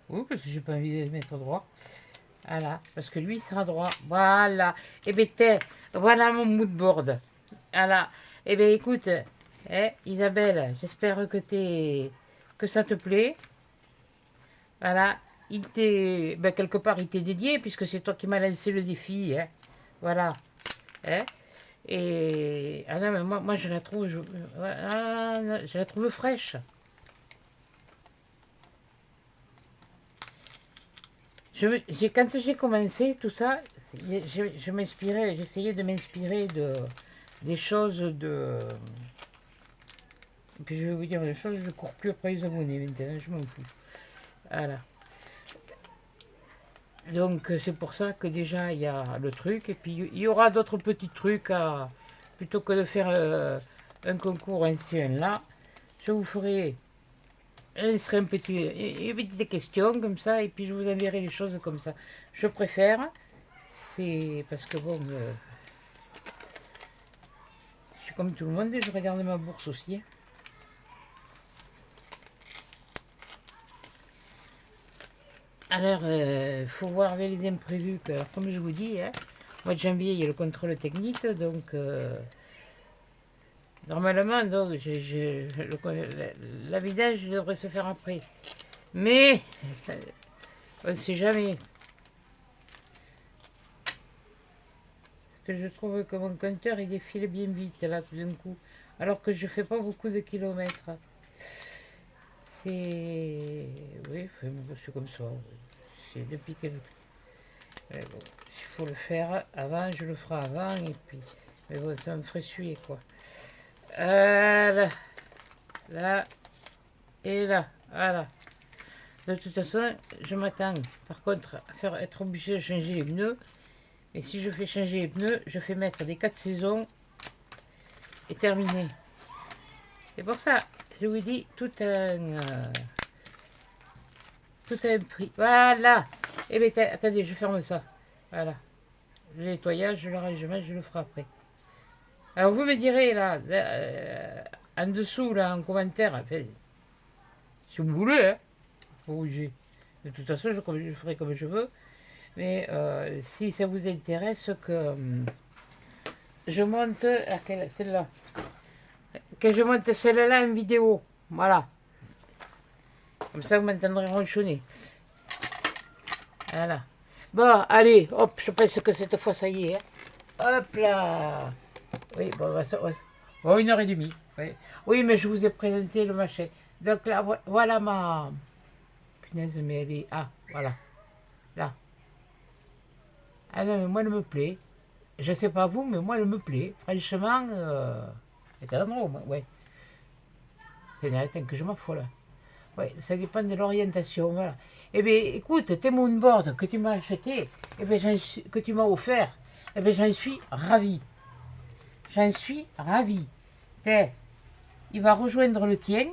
Oui, parce que j'ai pas envie de le mettre droit. Voilà, parce que lui il sera droit. Voilà. Et bien, voilà mon mood board. Voilà. Et bien, écoute, Isabelle, j'espère que ça te plaît. Voilà. Quelque part, il t'est dédié, puisque c'est toi qui m'as lancé le défi. Hein. Voilà. Hein. Et ah non, mais moi je la trouve, je la trouve fraîche. Quand j'ai commencé tout ça, j'essayais de m'inspirer des choses de. Et puis je vais vous dire des choses, je ne cours plus après les abonnés maintenant, je m'en fous. Voilà. Donc c'est pour ça que déjà il y a le truc, et puis il y aura d'autres petits trucs plutôt que de faire un concours ainsi un là, je vous ferai. Je laisserai une petite question comme ça, et puis je vous enverrai les choses comme ça. Je préfère, c'est parce que bon, je suis comme tout le monde et je regarde ma bourse aussi. Alors, il faut voir avec les imprévus. Alors, comme je vous dis, hein, au mois de janvier, il y a le contrôle technique, donc normalement, donc, la vidage devrait se faire après. Mais, on ne sait jamais. Parce que je trouve que mon compteur, il défile bien vite, là, tout d'un coup. Alors que je fais pas beaucoup de kilomètres. C'est... Oui, c'est comme ça. C'est depuis que... Bon, s'il faut le faire avant, je le ferai avant, et puis... Mais bon, ça me ferait suer, quoi. Là. Là. Et là. Voilà. De toute façon, je m'attends, par contre, à être obligé de changer les pneus. Et si je fais changer les pneus, je fais mettre des 4 saisons et terminé. C'est pour ça, je vous dis, tout a un prix. Voilà. Et bien, attendez, je ferme ça. Voilà. Le nettoyage, le rangement, je le ferai après. Alors, vous me direz, là, en dessous, là, en commentaire, enfin, si vous voulez, hein, corriger. De toute façon, je ferai comme je veux. Mais si ça vous intéresse que je monte celle-là, que je monte celle-là en vidéo, voilà. Comme ça, vous m'entendrez ronchonner. Voilà. Bon, allez, hop, je pense que cette fois, ça y est. Hein. Hop là. Oui, bon, bon, 1h30. Oui. Oui, mais je vous ai présenté le machin. Donc là, voilà ma... Punaise, mais elle est... Ah, voilà. Là. Ah non, mais moi, elle me plaît. Je sais pas vous, mais moi, elle me plaît. Franchement, c'est à l'endroit, moi, ouais. C'est une arrêtine que je m'affole. Ouais, ça dépend de l'orientation, voilà. Eh bien, écoute, tes moonboards que tu m'as acheté, eh bien, que tu m'as offert, eh bien, j'en suis ravi. J'en suis ravi. Il va rejoindre le tien.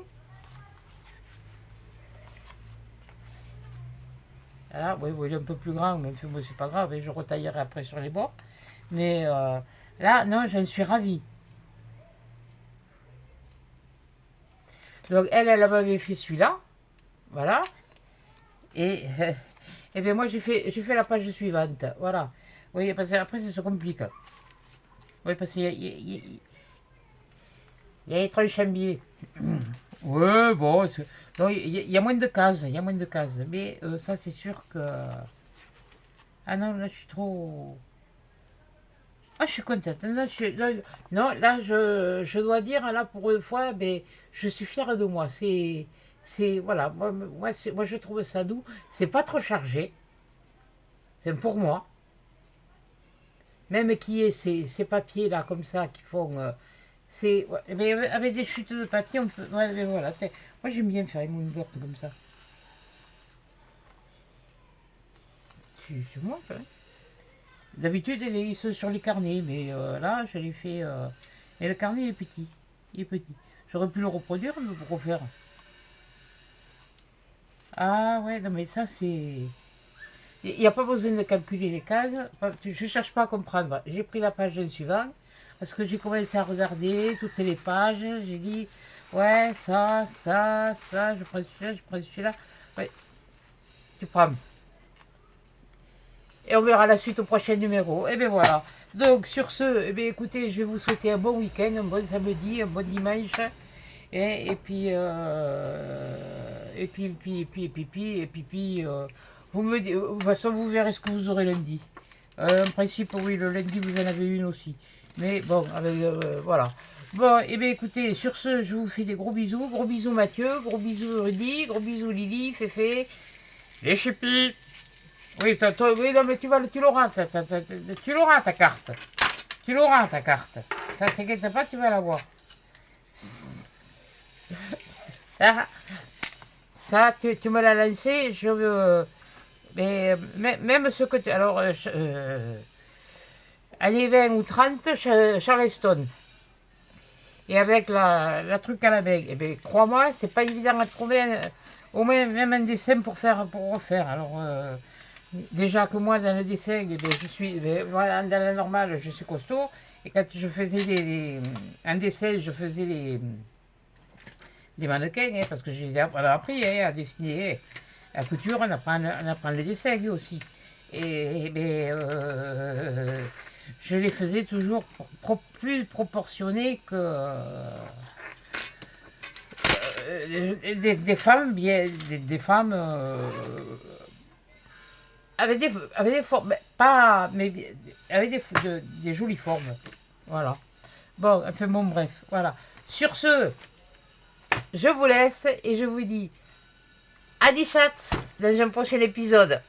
Voilà, oui, il est un peu plus grand, mais bon, c'est pas grave, je retaillerai après sur les bords. Mais là, non, j'en suis ravi. Donc, elle m'avait fait celui-là. Voilà. Et, et bien, moi, j'ai fait la page suivante. Voilà. Oui, parce qu'après, ça se complique. Oui, parce qu'il y a les tranches-chambiers. Ouais, bon, il y a moins de cases, il y a moins de cases. Mais ça, c'est sûr que... Ah non, là, je suis trop... Ah, je suis contente. Là, non, là, je dois dire, là, pour une fois, ben, je suis fière de moi. Voilà, moi, je trouve ça doux. C'est pas trop chargé. C'est pour moi. Même qui est ces papiers, là, comme ça, qui font... ouais, mais avec des chutes de papier, on peut... Ouais, mais voilà. Moi, j'aime bien faire une moonboard comme ça. C'est moi, hein. D'habitude, ils sont sur les carnets, mais là, je l'ai fait... Et le carnet est petit. Il est petit. J'aurais pu le reproduire, mais pourquoi faire? Ah ouais, non mais ça, c'est... Il n'y a pas besoin de calculer les cases. Je ne cherche pas à comprendre. J'ai pris la page suivante, parce que j'ai commencé à regarder toutes les pages. J'ai dit, ouais, ça, je prends celui-là, je prends celui-là. Ouais, tu prends. Et on verra la suite au prochain numéro. Et bien voilà. Donc sur ce, eh bien, écoutez, je vais vous souhaiter un bon week-end, un bon samedi, un bon dimanche. Et puis, vous de toute façon, vous verrez ce que vous aurez lundi. En principe, oui, le lundi, vous en avez une aussi. Mais bon, voilà. Bon, et bien écoutez, sur ce, je vous fais des gros bisous. Gros bisous Mathieu, gros bisous Rudy, gros bisous Lily, Féfé, les chippies. Oui, oui, non, mais tu l'auras, tu l'auras ta carte. Tu l'auras ta carte. Ça, t'inquiète pas, tu vas l'avoir. Ça tu me l'as lancé, je veux... Mais même ce que tu... Alors, allez 20 ou 30, Charleston. Et avec la truc à la bague. Eh bien, crois-moi, c'est pas évident à trouver au moins même un dessin pour refaire. Alors, déjà que moi, dans le dessin, eh bien, je suis... Voilà, dans la normale, je suis costaud. Et quand je faisais un dessin, je faisais des mannequins, hein, parce que j'ai appris hein, à dessiner. La couture, on apprend les dessins aussi. Et je les faisais toujours plus proportionnés que des femmes, des femmes avec des formes, pas, mais avec des jolies formes. Voilà. Bon, enfin bon, bref, voilà. Sur ce, je vous laisse et je vous dis à 10 chats dans un prochain épisode.